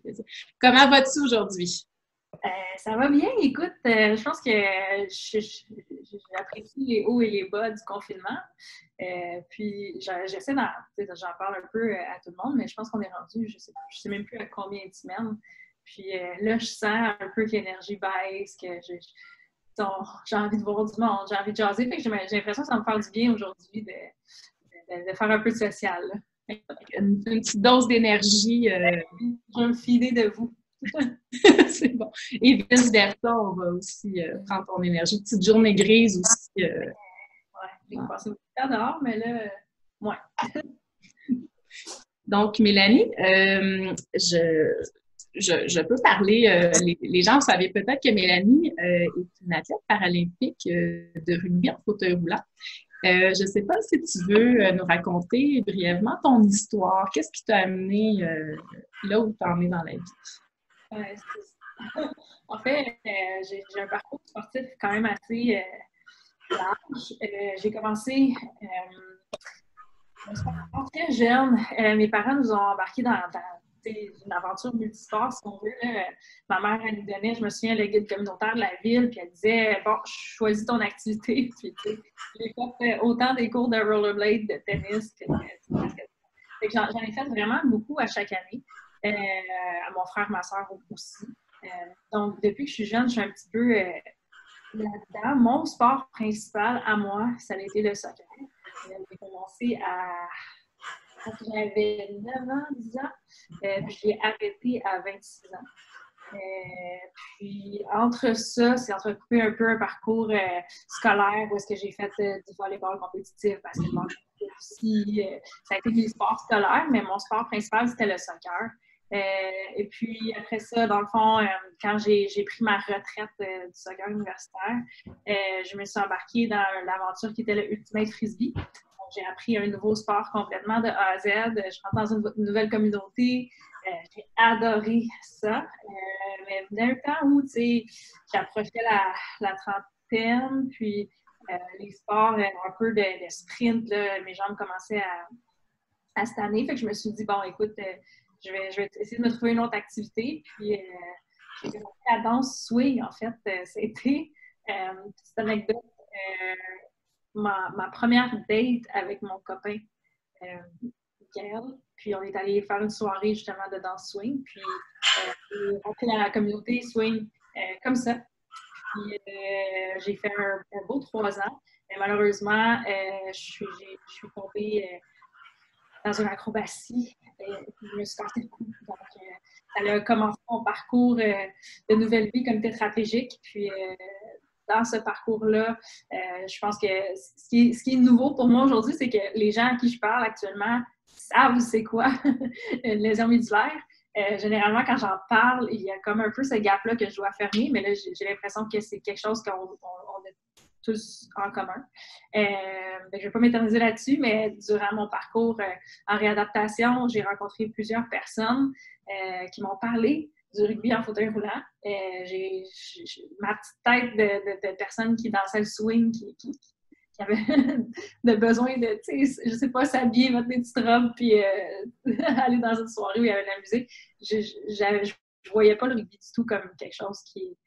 plaisir. Comment vas-tu aujourd'hui? Ça va bien, écoute, je pense que j'apprécie les hauts et les bas du confinement. Puis j'essaie j'en parle un peu à tout le monde, mais je pense qu'on est rendu, je sais même plus à combien de semaines. Puis là, je sens un peu que l'énergie baisse, que j'ai envie de voir du monde, j'ai envie de jaser. Fait que j'ai l'impression que ça me fait du bien aujourd'hui de faire un peu de social. Une petite dose d'énergie. Je vais me filer de vous. C'est bon. Et vice-versa, on va aussi prendre ton énergie. Petite journée grise aussi. Ouais, j'ai passé beaucoup de temps dehors, mais là, ouais. Donc, Mélanie, je peux parler, les gens savent peut-être que Mélanie est une athlète paralympique de rugby en fauteuil roulant. Je ne sais pas si tu veux nous raconter brièvement ton histoire. Qu'est-ce qui t'a amené là où tu en es dans la vie? En fait, j'ai un parcours sportif quand même assez large. J'ai commencé très jeune. Mes parents nous ont embarqués dans une aventure multisport, si on veut. Ma mère, elle nous donnait, je me souviens, le guide communautaire de la ville, puis elle disait, bon, choisis ton activité. Puis, j'ai fait autant des cours de rollerblade, de tennis que de basket. J'en ai fait vraiment beaucoup à chaque année. À mon frère, ma soeur aussi. Donc, depuis que je suis jeune, je suis un petit peu là-dedans. Mon sport principal à moi, ça a été le soccer. J'ai commencé quand j'avais 9 ans, 10 ans, puis j'ai arrêté à 26 ans. Puis entre ça, c'est entrecoupé un peu un parcours scolaire où est-ce que j'ai fait du volleyball compétitif, basketball aussi. Ça a été des sports scolaires, mais mon sport principal, c'était le soccer. Et puis après ça, dans le fond, quand j'ai pris ma retraite du soccer universitaire, je me suis embarquée dans l'aventure qui était le Ultimate Frisbee. Donc, j'ai appris un nouveau sport complètement de A à Z. Je rentre dans une nouvelle communauté. J'ai adoré ça. Mais il y a un temps où, tu sais, j'approchais la trentaine, puis les sports, un peu de sprint, là, mes jambes commençaient à cette année. Fait que je me suis dit, bon, écoute, je vais essayer de me trouver une autre activité. Puis, j'ai commencé la danse swing, en fait. C'était une petite anecdote. Ma première date avec mon copain, Michael. Puis, on est allé faire une soirée, justement, de danse swing. Puis, rentré dans la communauté swing comme ça. Puis, j'ai fait un beau 3 ans. Mais malheureusement, je suis tombée dans une acrobatie. Je me suis cassé le cou. Donc, ça a commencé mon parcours de nouvelle vie comme tétraplégique. Puis, dans ce parcours-là, je pense que ce qui est nouveau pour moi aujourd'hui, c'est que les gens à qui je parle actuellement savent c'est quoi une lésion médulaire. Généralement, quand j'en parle, il y a comme un peu ce gap-là que je dois fermer, mais là, j'ai l'impression que c'est quelque chose qu'on a tous en commun. Je ne vais pas m'éterniser là-dessus, mais durant mon parcours en réadaptation, j'ai rencontré plusieurs personnes qui m'ont parlé du rugby en fauteuil roulant. J'ai ma petite tête de personne qui dansait le swing, qui avait de besoin de, tu sais, je sais pas, s'habiller, mettre des petites robes, puis aller dans une soirée où il y avait de la musique. Je voyais pas le rugby du tout comme quelque chose qui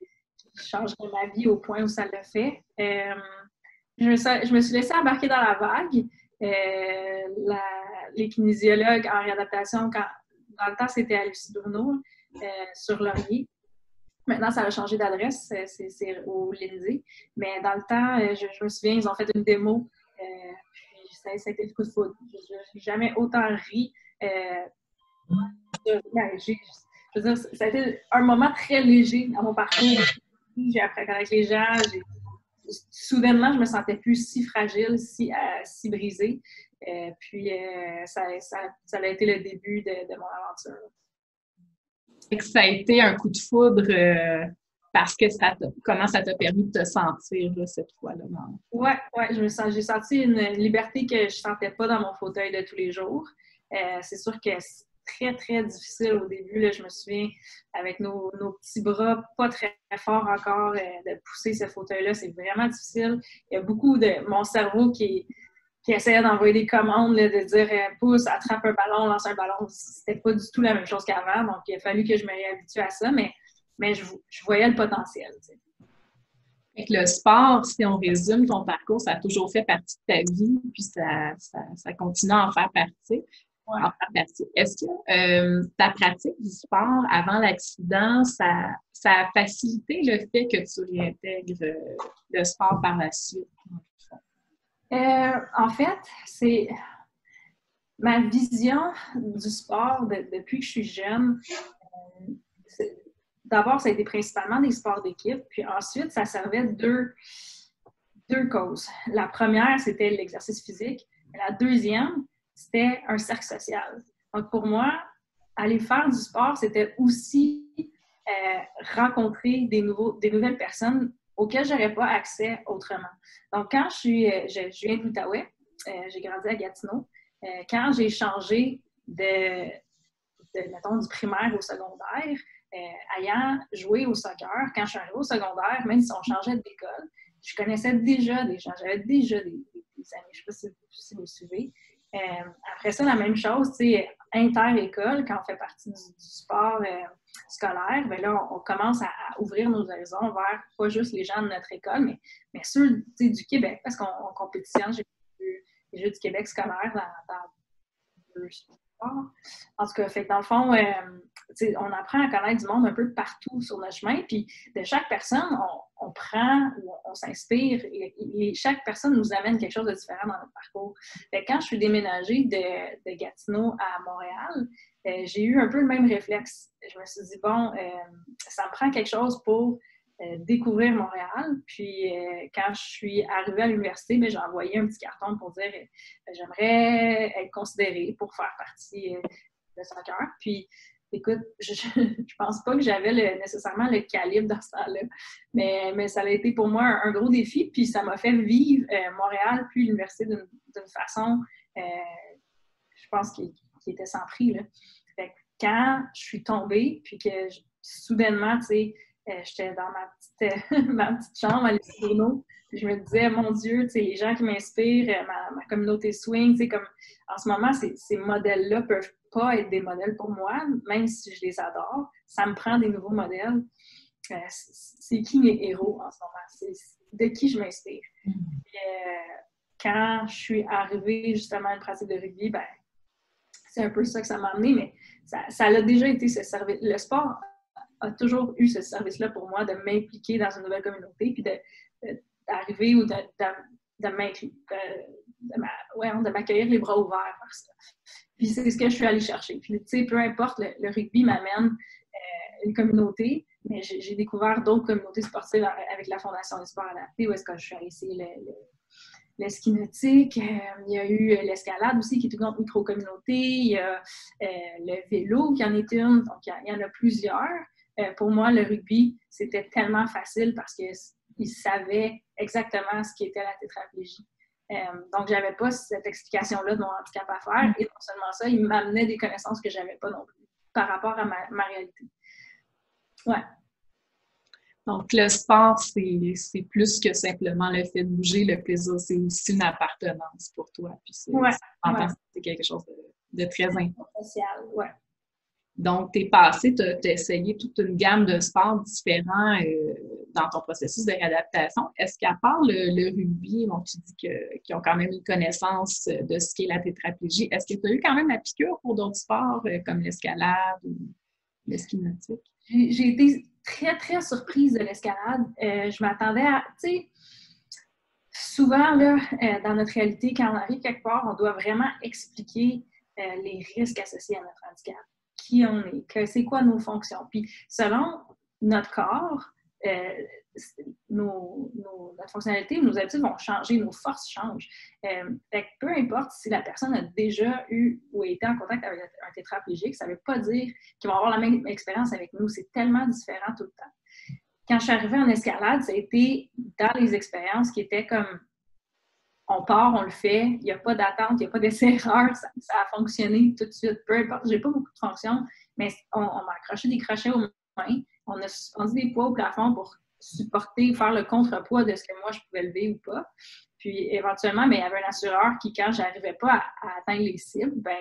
changerait ma vie au point où ça l'a fait. Je me suis laissée embarquer dans la vague. Les kinésiologues en réadaptation, dans le temps, c'était à Lucie Bruno, sur Laurier. Maintenant, ça a changé d'adresse, c'est au Lindsay. Mais dans le temps, je me souviens, ils ont fait une démo, puis ça a été le coup de foudre. Je n'ai jamais autant ri. Je veux dire, ça a été un moment très léger dans mon parcours. J'ai appris à connaître les gens. Soudainement, je me sentais plus si fragile, si brisée. Puis, ça a été le début de mon aventure. Et que ça a été un coup de foudre parce que comment ça t'a permis de te sentir là, cette fois-là? Oui, j'ai senti une liberté que je ne sentais pas dans mon fauteuil de tous les jours. C'est sûr que c'est très, très difficile au début. Là, je me souviens, avec nos petits bras, pas très forts encore, de pousser ce fauteuil-là. C'est vraiment difficile. Il y a beaucoup de mon cerveau qui qui essayaient d'envoyer des commandes, là, de dire pousse, attrape un ballon, lance un ballon. C'était pas du tout la même chose qu'avant, donc il a fallu que je me réhabitue à ça, mais je voyais le potentiel. Tu sais. Fait que le sport, si on résume ton parcours, ça a toujours fait partie de ta vie, puis ça continue à en faire partie. Ouais. Est-ce que ta pratique du sport avant l'accident, ça a facilité le fait que tu réintègres le sport par la suite? En fait, c'est ma vision du sport depuis que je suis jeune. D'abord, ça a été principalement des sports d'équipe, puis ensuite, ça servait deux causes. La première, c'était l'exercice physique. La deuxième, c'était un cercle social. Donc, pour moi, aller faire du sport, c'était aussi rencontrer des nouvelles personnes auxquelles je n'aurais pas accès autrement. Donc, quand je viens de l'Outaouais, j'ai grandi à Gatineau, quand j'ai changé mettons, du primaire au secondaire, ayant joué au soccer, quand je suis arrivée au secondaire, même si on changeait d'école, je connaissais déjà des gens, j'avais déjà des amis, je ne sais pas si vous suivez. Après ça, la même chose, tu sais, inter-école, quand on fait partie du sport scolaire, bien là, on commence à ouvrir nos horizons vers pas juste les gens de notre école, mais ceux du Québec, parce qu'on compétitionne, j'ai vu les Jeux du Québec scolaire dans deux sports. En tout cas, fait que dans le fond, on apprend à connaître du monde un peu partout sur notre chemin, puis de chaque personne, on prend ou on s'inspire, et chaque personne nous amène quelque chose de différent dans notre parcours. Fait que quand je suis déménagée de Gatineau à Montréal, j'ai eu un peu le même réflexe. Je me suis dit, bon, ça me prend quelque chose pour découvrir Montréal. Puis, quand je suis arrivée à l'université, j'ai envoyé un petit carton pour dire j'aimerais être considérée pour faire partie de soccer. Puis, écoute, je pense pas que j'avais nécessairement le calibre dans ce temps-là, mais ça a été pour moi un gros défi. Puis, ça m'a fait vivre Montréal puis l'université d'une façon, je pense, qui était sans prix. Là. Fait que quand je suis tombée, puis que soudainement, tu sais, j'étais dans ma petite chambre à l'Estourneau. Je me disais, mon Dieu, les gens qui m'inspirent, ma communauté swing, comme en ce moment, ces modèles-là ne peuvent pas être des modèles pour moi, même si je les adore. Ça me prend des nouveaux modèles. C'est qui mes héros en ce moment? C'est de qui je m'inspire. Quand je suis arrivée justement à une pratique de rugby, ben, c'est un peu ça que ça m'a amené, mais ça a déjà été ce service. Le sport a toujours eu ce service-là pour moi de m'impliquer dans une nouvelle communauté, puis d'arriver ou de m'accueillir les bras ouverts par ça. Puis c'est ce que je suis allée chercher. Puis tu sais, peu importe, le rugby m'amène une communauté, mais j'ai découvert d'autres communautés sportives avec la Fondation des sports adaptés, où est-ce que je suis allée essayer le ski nautique, il y a eu l'escalade aussi, qui est une autre micro-communauté, il y a le vélo qui en est une, donc il y en a plusieurs. Pour moi, le rugby, c'était tellement facile parce qu'ils savaient exactement ce qu'était la tétraplégie. Donc, je n'avais pas cette explication-là de mon handicap à faire. Et non seulement ça, ils m'amenaient des connaissances que je n'avais pas non plus par rapport à ma réalité. Ouais. Donc, le sport, c'est plus que simplement le fait de bouger. Le plaisir, c'est aussi une appartenance pour toi. Puis c'est quelque chose de très important. Social, ouais. Donc, tu es passé, tu as essayé toute une gamme de sports différents dans ton processus de réadaptation. Est-ce qu'à part le rugby, bon, tu dis qu'ils ont quand même une connaissance de ce qu'est la tétraplégie, est-ce que tu as eu quand même la piqûre pour d'autres sports comme l'escalade ou le ski nautique? J'ai été très, très surprise de l'escalade. Je m'attendais à, tu sais, souvent, là, dans notre réalité, quand on arrive quelque part, on doit vraiment expliquer les risques associés à notre handicap. Qui on est, c'est quoi nos fonctions. Puis, selon notre corps, notre fonctionnalité, nos habitudes vont changer, nos forces changent. Fait que peu importe si la personne a déjà eu ou été en contact avec un tétraplégique, ça ne veut pas dire qu'ils vont avoir la même expérience avec nous. C'est tellement différent tout le temps. Quand je suis arrivée en escalade, ça a été dans les expériences qui étaient comme on part, on le fait, il n'y a pas d'attente, il n'y a pas d'essai-erreur, ça a fonctionné tout de suite. Peu importe, j'ai pas beaucoup de fonctions, mais on m'a accroché des crochets aux mains, on a suspendu des poids au plafond pour supporter, faire le contrepoids de ce que moi je pouvais lever ou pas. Puis éventuellement, ben, il y avait un assureur qui, quand j'arrivais pas à atteindre les cibles, ben,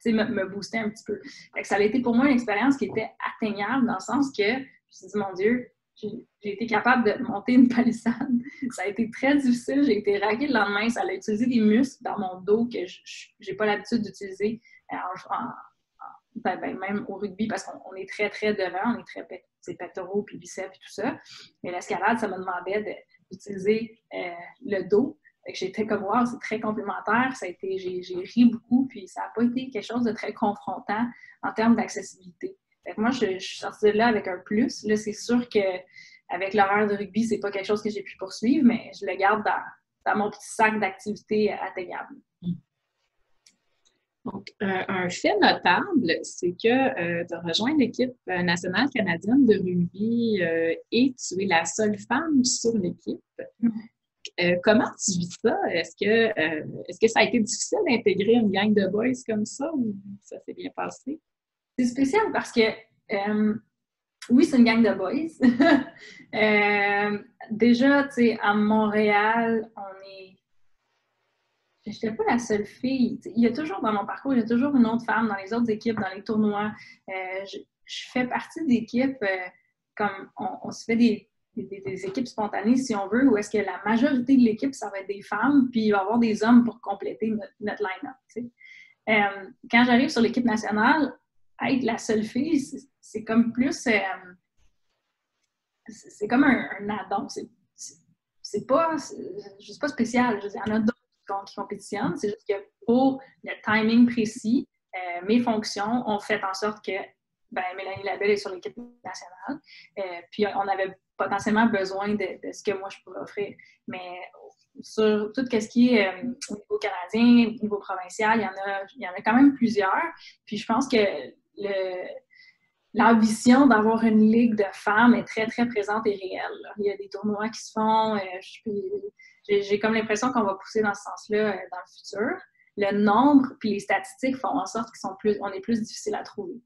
me boostait un petit peu. Fait que ça a été pour moi une expérience qui était atteignable dans le sens que je me suis dit, mon Dieu, j'ai été capable de monter une palissade. Ça a été très difficile. J'ai été raquée le lendemain. Ça a utilisé des muscles dans mon dos que je n'ai pas l'habitude d'utiliser même au rugby parce qu'on est très, très devant. On est très pectoraux puis biceps et tout ça. Mais l'escalade, ça me demandait d'utiliser le dos. J'étais comme, wow, c'est très complémentaire. J'ai ri beaucoup, puis ça n'a pas été quelque chose de très confrontant en termes d'accessibilité. Fait que moi, je suis sortie de là avec un plus. Là, c'est sûr qu'avec l'horaire de rugby, c'est pas quelque chose que j'ai pu poursuivre, mais je le garde dans mon petit sac d'activités atteignables. Donc, un fait notable, c'est que tu as rejoint l'équipe nationale canadienne de rugby et tu es la seule femme sur l'équipe. Comment tu vis ça? Est-ce que ça a été difficile d'intégrer une gang de boys comme ça ou ça s'est bien passé? C'est spécial parce que, oui, c'est une gang de boys. Déjà, tu sais, à Montréal, je n'étais pas la seule fille. Il y a toujours, dans mon parcours, il y a toujours une autre femme dans les autres équipes, dans les tournois. Je fais partie d'équipes comme on se fait des équipes spontanées, si on veut, où est-ce que la majorité de l'équipe, ça va être des femmes, puis il va y avoir des hommes pour compléter notre line-up. Quand j'arrive sur l'équipe nationale, être la seule fille, c'est comme plus... c'est comme un addon. C'est pas spécial. Je veux dire, il y en a d'autres qui compétitionnent. C'est juste que pour le timing précis, mes fonctions ont fait en sorte que Mélanie Labelle est sur l'équipe nationale. Puis on avait potentiellement besoin de ce que moi je pourrais offrir. Mais sur tout ce qui est au niveau canadien, au niveau provincial, il y en a quand même plusieurs. Puis je pense que l'ambition d'avoir une ligue de femmes est très, très présente et réelle. Là. Il y a des tournois qui se font. J'ai comme l'impression qu'on va pousser dans ce sens-là dans le futur. Le nombre puis les statistiques font en sorte qu'on est plus difficile à trouver.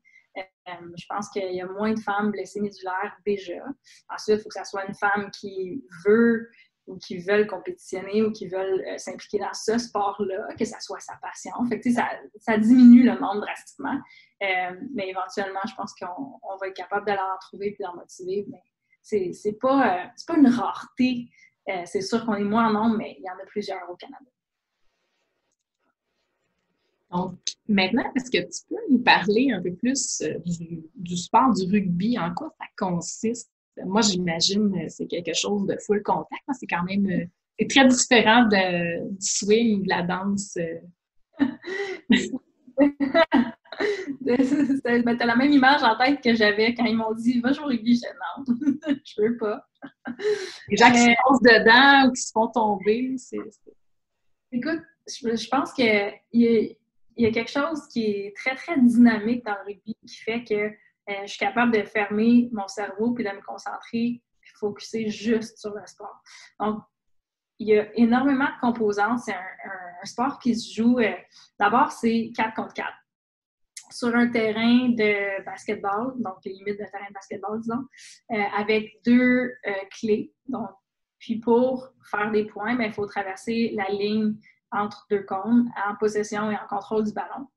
Je pense qu'il y a moins de femmes blessées médulaires déjà. Ensuite, il faut que ça soit une femme qui veut ou qui veulent compétitionner ou qui veulent s'impliquer dans ce sport-là, que ça soit sa passion. Fait que, ça diminue le nombre drastiquement. Mais éventuellement, je pense qu'on va être capable de l'en trouver et d'en motiver. Mais c'est pas une rareté. C'est sûr qu'on est moins en nombre, mais il y en a plusieurs au Canada. Donc, maintenant, est-ce que tu peux nous parler un peu plus du sport du rugby? En quoi ça consiste? Moi, j'imagine que c'est quelque chose de full contact. C'est quand même c'est très différent du swing, de la danse. T'as la même image en tête que j'avais quand ils m'ont dit « Va jouer au rugby ». Je disais « Non, je veux pas ». Les gens qui se posent dedans ou qui se font tomber, Écoute, je pense qu'il y a quelque chose qui est très, très dynamique dans le rugby qui fait que je suis capable de fermer mon cerveau puis de me concentrer et focusser juste sur le sport. Donc, il y a énormément de composantes. C'est un sport qui se joue, d'abord, c'est 4 contre 4 sur un terrain de basketball, donc les limites de terrain de basketball, disons, avec 2 clés. Donc, puis pour faire des points, il faut traverser la ligne entre 2 cônes en possession et en contrôle du ballon.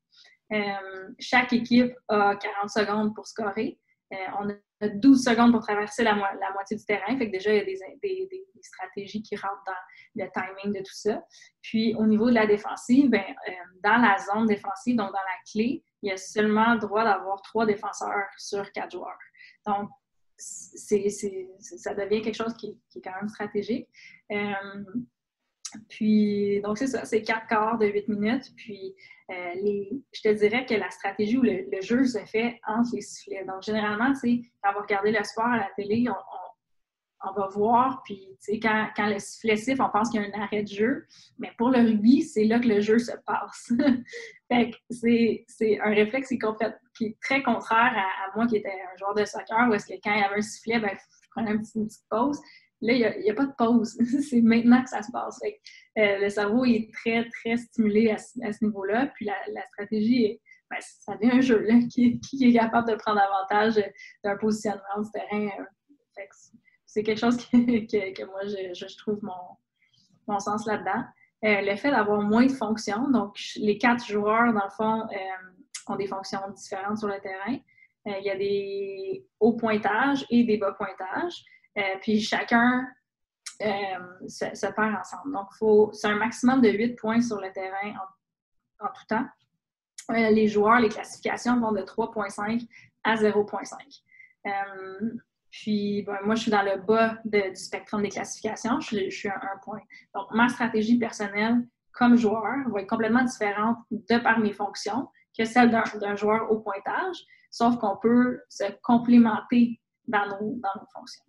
Chaque équipe a 40 secondes pour scorer. On a 12 secondes pour traverser la moitié du terrain. Fait que déjà, il y a des stratégies qui rentrent dans le timing de tout ça. Puis, au niveau de la défensive, dans la zone défensive, donc dans la clé, il y a seulement le droit d'avoir 3 défenseurs sur 4 joueurs. Donc, ça devient quelque chose qui est quand même stratégique. Puis, donc c'est ça, c'est 4 quarts de 8 minutes. Puis, je te dirais que la stratégie ou le jeu se fait entre les sifflets. Donc, généralement, tu sais, quand on va regarder le sport à la télé, on va voir, puis, tu sais, quand le sifflet siffle, on pense qu'il y a un arrêt de jeu. Mais pour le rugby, c'est là que le jeu se passe. Fait que c'est un réflexe qui est très contraire à moi qui étais un joueur de soccer, où est-ce que quand il y avait un sifflet, je prenais une petite pause. Là, il n'y a pas de pause. C'est maintenant que ça se passe. Fait que, le cerveau est très, très stimulé à ce niveau-là. Puis la stratégie, ça devient un jeu là, qui est capable de prendre avantage d'un positionnement du terrain. Fait que c'est quelque chose que moi, je trouve mon sens là-dedans. Le fait d'avoir moins de fonctions, donc les 4 joueurs, dans le fond, ont des fonctions différentes sur le terrain. Il y a des hauts pointages et des bas pointages. Puis chacun se perd ensemble. Donc, c'est un maximum de 8 points sur le terrain en tout temps. Les joueurs, les classifications vont de 3,5 à 0,5. Puis, moi, je suis dans le bas du spectrum des classifications. Je suis à 1 point. Donc, ma stratégie personnelle comme joueur va être complètement différente de par mes fonctions que celle d'un joueur au pointage, sauf qu'on peut se complémenter dans nos fonctions.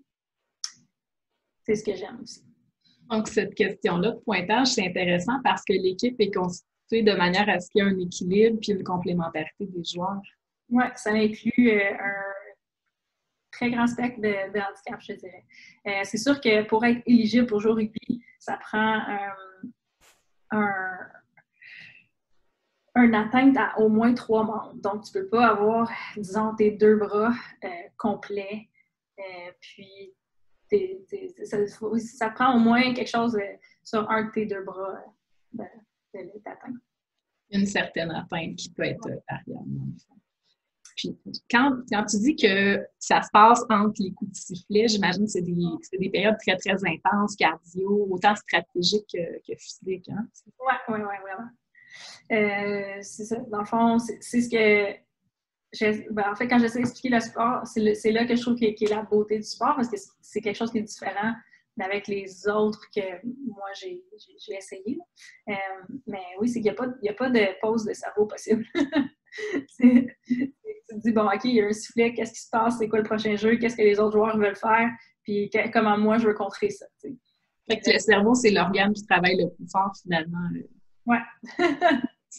C'est ce que j'aime aussi. Donc, cette question-là de pointage, c'est intéressant parce que l'équipe est constituée de manière à ce qu'il y ait un équilibre puis une complémentarité des joueurs. Oui, ça inclut un très grand spectre de handicap, je dirais. C'est sûr que pour être éligible pour jouer au rugby, ça prend une atteinte à au moins 3 membres. Donc, tu ne peux pas avoir, disons, tes 2 bras complets, puis ça prend au moins quelque chose sur un de tes 2 bras d'atteinte. Une certaine atteinte qui peut être variable. Puis, quand tu dis que ça se passe entre les coups de sifflet, j'imagine que c'est des périodes très, très intenses, cardio, autant stratégiques que physiques. Hein? Oui, vraiment. C'est ça. Dans le fond, c'est ce que... en fait, quand j'essaie d'expliquer le sport, c'est là que je trouve qu'il y a la beauté du sport, parce que c'est quelque chose qui est différent d'avec les autres que moi, j'ai essayé. Mais oui, c'est qu'il n'y a pas de pause de cerveau possible. Tu te dis, bon, OK, il y a un sifflet, qu'est-ce qui se passe? C'est quoi le prochain jeu? Qu'est-ce que les autres joueurs veulent faire? Puis comment moi, je veux contrer ça. T'sais. Fait que le cerveau, c'est l'organe qui travaille le plus fort, finalement. Ouais.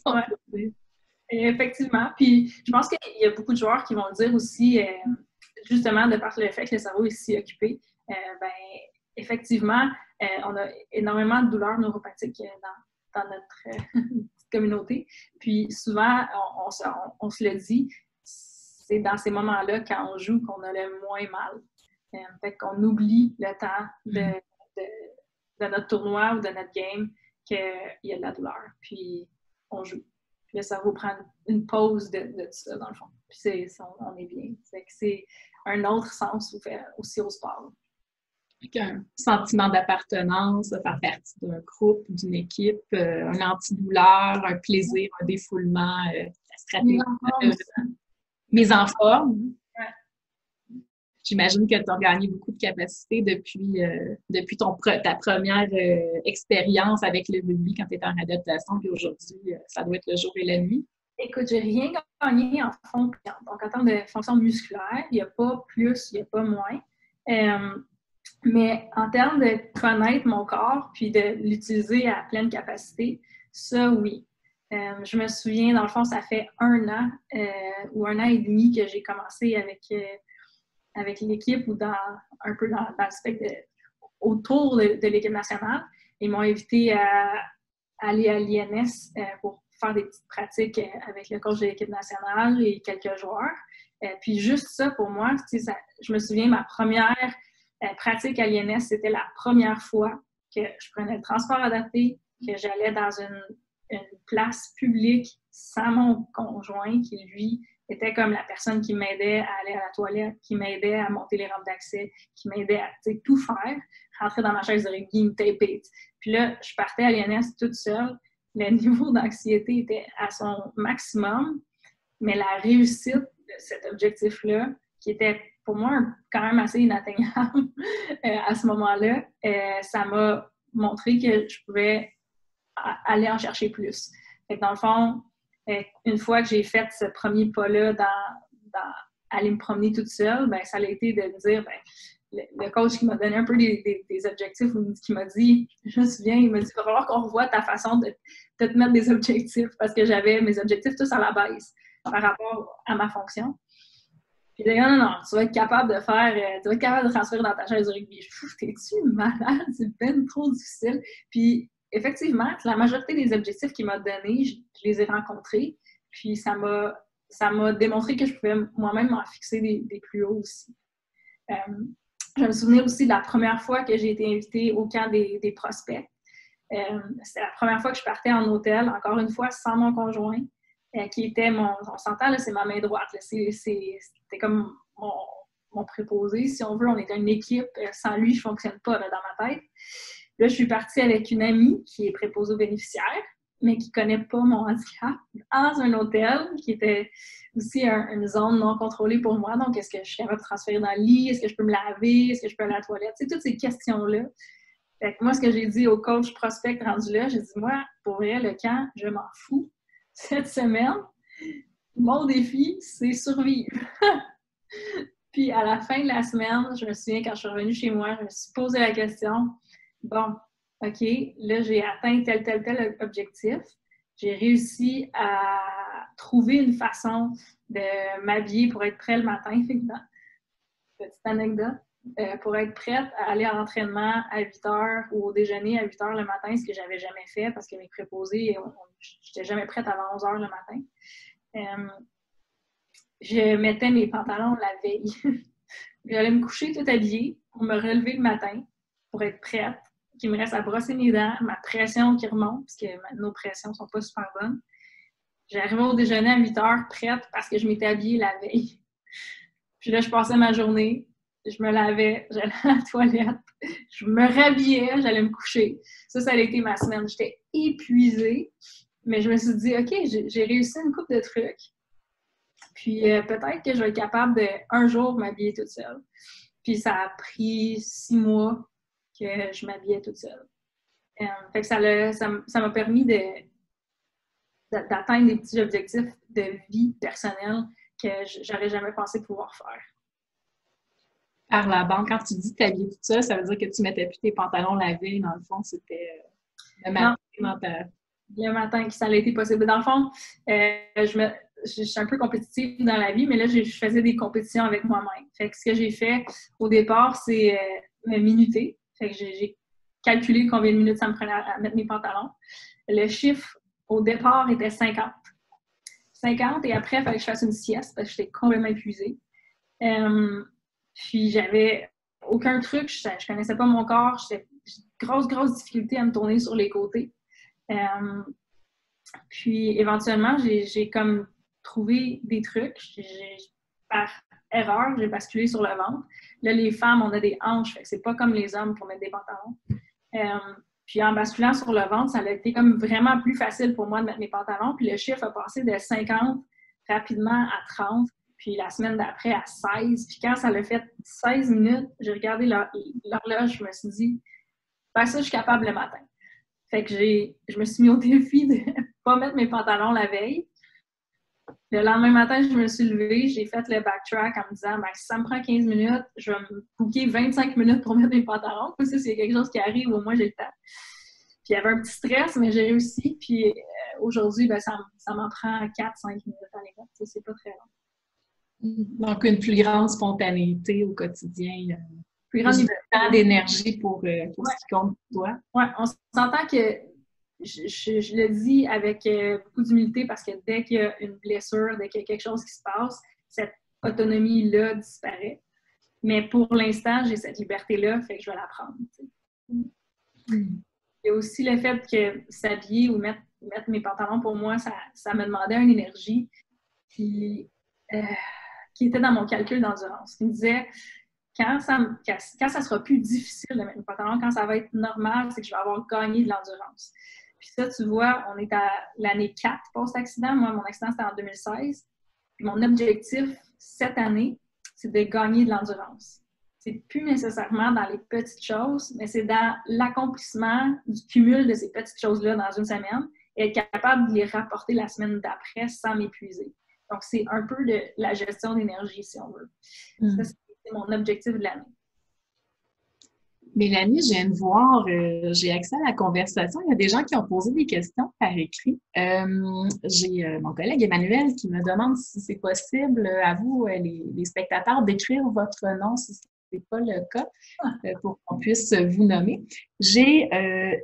Ouais. Et effectivement. Puis je pense qu'il y a beaucoup de joueurs qui vont le dire aussi, justement, de par le fait que le cerveau est si occupé, effectivement, on a énormément de douleurs neuropathiques dans notre petite communauté. Puis souvent, on se le dit, c'est dans ces moments-là, quand on joue, qu'on a le moins mal. Fait qu'on oublie le temps de notre tournoi ou de notre game qu'il y a de la douleur. Puis on joue. Puis le cerveau prend une pause de ça, dans le fond. Puis on est bien. C'est un autre sens aussi au sport. Un sentiment d'appartenance, de faire partie d'un groupe, d'une équipe, un antidouleur, un plaisir, un défoulement, la stratégie. Mise en forme. Ouais. J'imagine que tu as gagné beaucoup de capacités depuis ta première expérience avec le rugby quand tu étais en adaptation, puis aujourd'hui, ça doit être le jour et la nuit. Écoute, j'ai rien gagné en fonction. Donc, en termes de fonction musculaire, il n'y a pas plus, il n'y a pas moins. Mais en termes de connaître mon corps puis de l'utiliser à pleine capacité, ça, oui. Je me souviens, dans le fond, ça fait 1 an ou 1 an et demi que j'ai commencé avec l'équipe ou un peu dans l'aspect autour de l'équipe nationale. Ils m'ont invité à aller à l'INS pour faire des petites pratiques avec le coach de l'équipe nationale et quelques joueurs. Puis juste ça, pour moi, je me souviens, ma première pratique à l'INS, c'était la première fois que je prenais le transport adapté, que j'allais dans une place publique sans mon conjoint qui, lui, était comme la personne qui m'aidait à aller à la toilette, qui m'aidait à monter les rampes d'accès, qui m'aidait à tout faire, rentrer dans ma chaise de rugby, me taper. Puis là, je partais à l'INS toute seule. Le niveau d'anxiété était à son maximum, mais la réussite de cet objectif-là, qui était pour moi quand même assez inatteignable à ce moment-là, ça m'a montré que je pouvais aller en chercher plus. Fait que dans le fond, une fois que j'ai fait ce premier pas-là dans aller me promener toute seule, ben, ça a été de me dire, ben, le coach qui m'a donné un peu des objectifs, ou qui m'a dit, je me souviens, il m'a dit, il va falloir qu'on revoie ta façon de te mettre des objectifs, parce que j'avais mes objectifs tous à la baisse par rapport à ma fonction. Puis il dit, non, tu vas être capable de transférer dans ta chaise de rugby. T'es-tu malade? C'est ben trop difficile. Puis effectivement, la majorité des objectifs qu'il m'a donnés, je les ai rencontrés. Puis ça m'a démontré que je pouvais moi-même m'en fixer des plus hauts aussi. Je me souviens aussi de la première fois que j'ai été invitée au camp des prospects. C'était la première fois que je partais en hôtel, encore une fois, sans mon conjoint, qui était on s'entend, là, c'est ma main droite. C'était comme mon préposé, si on veut. On était une équipe. Sans lui, je ne fonctionne pas là, dans ma tête. Là, je suis partie avec une amie qui est préposée aux bénéficiaires, mais qui ne connaît pas mon handicap, dans un hôtel qui était aussi une zone non contrôlée pour moi. Donc, est-ce que je suis capable de transférer dans le lit? Est-ce que je peux me laver? Est-ce que je peux aller à la toilette? C'est toutes ces questions-là. Fait que moi, ce que j'ai dit au coach prospect rendu là, j'ai dit, moi, pour vrai, le camp, je m'en fous. Cette semaine, mon défi, c'est survivre. Puis à la fin de la semaine, je me souviens, quand je suis revenue chez moi, je me suis posé la question, bon, OK, là, j'ai atteint tel objectif. J'ai réussi à trouver une façon de m'habiller pour être prêt le matin, petite anecdote. Pour être prête à aller à l'entraînement à 8 h ou au déjeuner à 8 h le matin, ce que je n'avais jamais fait parce que mes préposés, je n'étais jamais prête avant 11 h le matin. Je mettais mes pantalons la veille. J'allais me coucher tout habillée pour me relever le matin, pour être prête, qu'il me reste à brosser mes dents, ma pression qui remonte, parce que nos pressions ne sont pas super bonnes. J'arrivais au déjeuner à 8 h prête parce que je m'étais habillée la veille. Puis là, je passais ma journée, je me lavais, j'allais à la toilette, je me rhabillais, j'allais me coucher. Ça a été ma semaine. J'étais épuisée, mais je me suis dit, OK, j'ai réussi une couple de trucs. Puis peut-être que je vais être capable de, un jour, m'habiller toute seule. Puis ça a pris 6 mois que je m'habillais toute seule. Fait que ça m'a permis d'atteindre des petits objectifs de vie personnelle que j'aurais jamais pensé pouvoir faire. Par la bande, quand tu dis t'habiller toute seule, ça veut dire que tu mettais plus tes pantalons la veille, dans le fond, c'était le matin dans ta... Le matin, ça a été possible. Dans le fond, je suis un peu compétitive dans la vie, mais là, je faisais des compétitions avec moi-même. Fait que ce que j'ai fait au départ, c'est me minuter. Fait que j'ai calculé combien de minutes ça me prenait à mettre mes pantalons. Le chiffre, au départ, était 50. 50, et après, il fallait que je fasse une sieste parce que j'étais complètement épuisée. Puis, j'avais aucun truc. Je connaissais pas mon corps. J'avais grosse difficulté à me tourner sur les côtés. Puis, éventuellement, j'ai comme trouvé des trucs. Par erreur, j'ai basculé sur le ventre. Là, les femmes, on a des hanches, fait que c'est pas comme les hommes pour mettre des pantalons. Puis, en basculant sur le ventre, ça a été comme vraiment plus facile pour moi de mettre mes pantalons. Puis, le chiffre a passé de 50 rapidement à 30. Puis, la semaine d'après, à 16. Puis, quand ça l'a fait 16 minutes, j'ai regardé l'horloge, je me suis dit, ben ça, je suis capable le matin. Fait que je me suis mis au défi de ne pas mettre mes pantalons la veille. Le lendemain matin, je me suis levée, j'ai fait le backtrack en me disant, ben, si ça me prend 15 minutes, je vais me booker 25 minutes pour mettre mes pantalons. Puis si c'est quelque chose qui arrive, au moins j'ai le temps. Puis il y avait un petit stress, mais j'ai réussi. Puis aujourd'hui, ben, ça m'en prend 4-5 minutes à l'époque. C'est pas très long. Donc, une plus grande spontanéité au quotidien. Plus grande temps d'énergie pour ce qui compte pour toi. Oui, on s'entend que je le dis avec beaucoup d'humilité parce que dès qu'il y a une blessure, dès qu'il y a quelque chose qui se passe, cette autonomie-là disparaît. Mais pour l'instant, j'ai cette liberté-là, fait que je vais la prendre. Il y a aussi le fait que s'habiller ou mettre mes pantalons, pour moi, ça me demandait une énergie qui était dans mon calcul d'endurance. Qui me disait, quand ça sera plus difficile de mettre mes pantalons, quand ça va être normal, c'est que je vais avoir gagné de l'endurance. Puis ça, tu vois, on est à l'année 4 post-accident. Moi, mon accident, c'était en 2016. Puis mon objectif cette année, c'est de gagner de l'endurance. C'est plus nécessairement dans les petites choses, mais c'est dans l'accomplissement du cumul de ces petites choses-là dans une semaine et être capable de les rapporter la semaine d'après sans m'épuiser. Donc, c'est un peu de la gestion d'énergie, si on veut. Ça, c'est mon objectif de l'année. Mélanie, je viens de voir, j'ai accès à la conversation. Il y a des gens qui ont posé des questions par écrit. J'ai mon collègue Emmanuel qui me demande si c'est possible à vous, les spectateurs, d'écrire votre nom si ce n'est pas le cas, pour qu'on puisse vous nommer. J'ai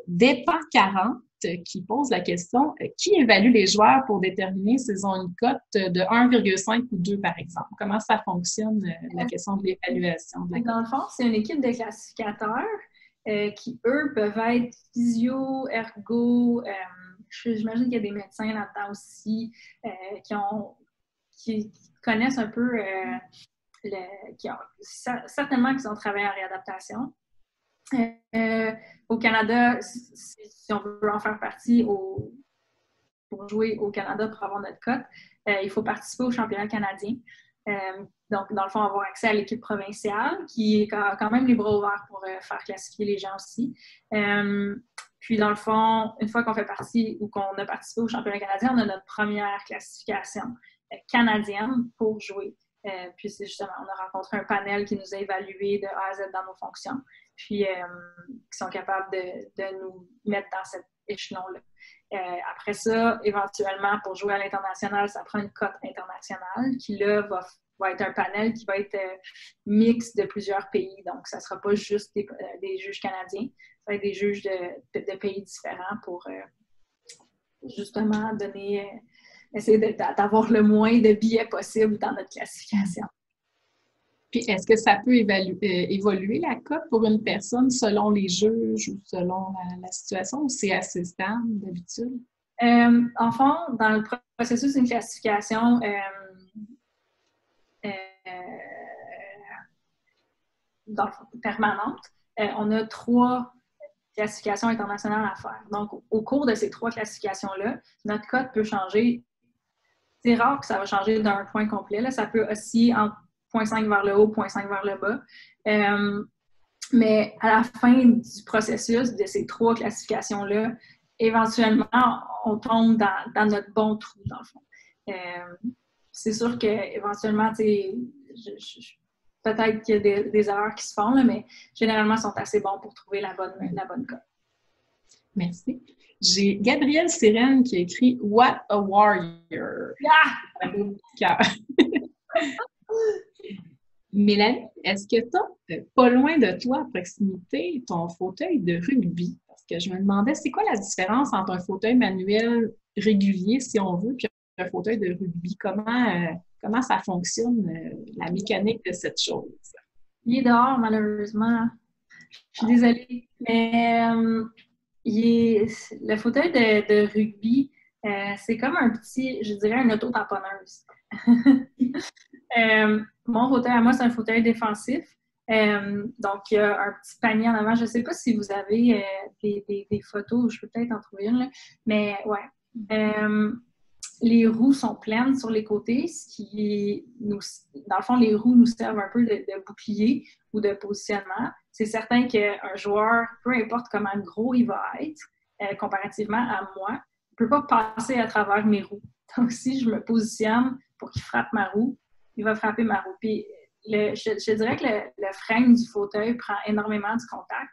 Dépa40 qui pose la question, qui évalue les joueurs pour déterminer s'ils ont une cote de 1,5 ou 2, par exemple? Comment ça fonctionne, la question de l'évaluation? Dans le fond, c'est une équipe de classificateurs qui, eux, peuvent être physio, ergo, j'imagine qu'il y a des médecins là-dedans aussi qui connaissent un peu, certainement qu'ils ont travaillé en réadaptation. Au Canada, si on veut en faire partie pour jouer au Canada, pour avoir notre cote, il faut participer au championnat canadien. Donc, dans le fond, avoir accès à l'équipe provinciale qui est quand même les bras ouverts pour faire classifier les gens aussi. Puis, dans le fond, une fois qu'on fait partie ou qu'on a participé au championnat canadien, on a notre première classification canadienne pour jouer. Puis, c'est justement, on a rencontré un panel qui nous a évalués de A à Z dans nos fonctions, puis qui sont capables de nous mettre dans cet échelon-là. Après ça, éventuellement, pour jouer à l'international, ça prend une cote internationale qui, là, va être un panel qui va être mix de plusieurs pays. Donc, ça ne sera pas juste des juges canadiens, ça va être des juges de pays différents pour justement essayer d'avoir le moins de billets possible dans notre classification. Puis, est-ce que ça peut évoluer la cote pour une personne selon les juges ou selon la situation, ou c'est assez stable d'habitude? En fond, dans le processus d'une classification, permanente, on a 3 classifications internationales à faire. Donc, au cours de ces 3 classifications-là, notre cote peut changer. C'est rare que ça va changer d'un point complet. Là. Ça peut osciller entre 0,5 vers le haut, 0,5 vers le bas. Mais à la fin du processus de ces 3 classifications-là, éventuellement, on tombe dans notre bon trou, dans le fond. C'est sûr qu'éventuellement, peut-être qu'il y a des erreurs qui se font, là, mais généralement, ils sont assez bons pour trouver la bonne cote. Merci. J'ai Gabrielle Sirène qui a écrit « What a warrior! » Ah! Mélanie, est-ce que tu as, pas loin de toi, à proximité, ton fauteuil de rugby? Parce que je me demandais, c'est quoi la différence entre un fauteuil manuel régulier, si on veut, puis un fauteuil de rugby? Comment ça fonctionne, la mécanique de cette chose? Il est dehors, malheureusement. Je suis désolée. Mais le fauteuil de rugby, c'est comme un petit, je dirais, une auto-tamponneuse. Mon fauteuil à moi, c'est un fauteuil défensif. Donc, il y a un petit panier en avant. Je ne sais pas si vous avez des photos, je peux peut-être en trouver une, là. Mais ouais. Les roues sont pleines sur les côtés, ce qui dans le fond, les roues nous servent un peu de bouclier ou de positionnement. C'est certain qu'un joueur, peu importe comment gros il va être, comparativement à moi, ne peut pas passer à travers mes roues. Donc, si je me positionne pour qu'il frappe ma roue, il va frapper ma roue. Puis, je dirais que le frame du fauteuil prend énormément du contact.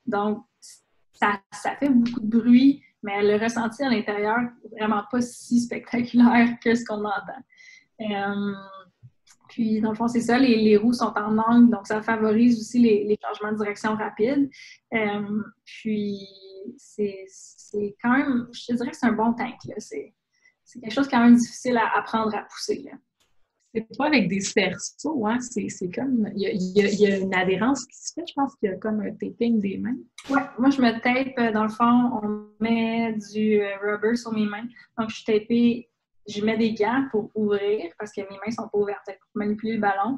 Donc, ça fait beaucoup de bruit, mais le ressenti à l'intérieur n'est vraiment pas si spectaculaire que ce qu'on entend. Puis, dans le fond, c'est ça, les roues sont en angle, donc ça favorise aussi les changements de direction rapides. Puis, c'est quand même, je te dirais que c'est un bon tank. C'est quelque chose quand même difficile à apprendre à pousser. Là. C'est pas avec des cerceaux, hein? C'est comme, il y a une adhérence qui se fait, je pense qu'il y a comme un taping des mains. Oui, moi je me tape, dans le fond, on met du rubber sur mes mains. Donc je suis tapée, je mets des gants pour ouvrir parce que mes mains sont pas ouvertes. Pour manipuler le ballon,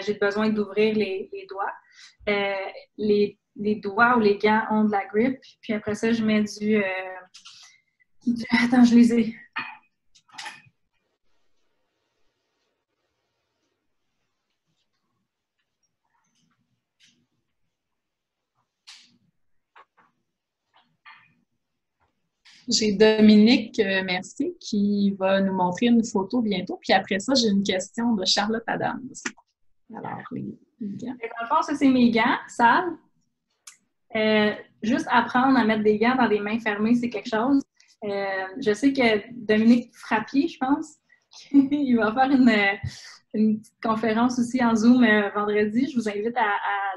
j'ai besoin d'ouvrir les doigts. Les doigts ou les gants ont de la grip. Puis après ça, je mets du attends, je les ai. J'ai Dominique Mercier qui va nous montrer une photo bientôt. Puis après ça, j'ai une question de Charlotte Adams. Alors, les gants. Et dans le fond, ça, c'est mes gants sales. Juste apprendre à mettre des gants dans les mains fermées, c'est quelque chose. Je sais que Dominique Frappier, je pense, il va faire une petite conférence aussi en Zoom vendredi. Je vous invite à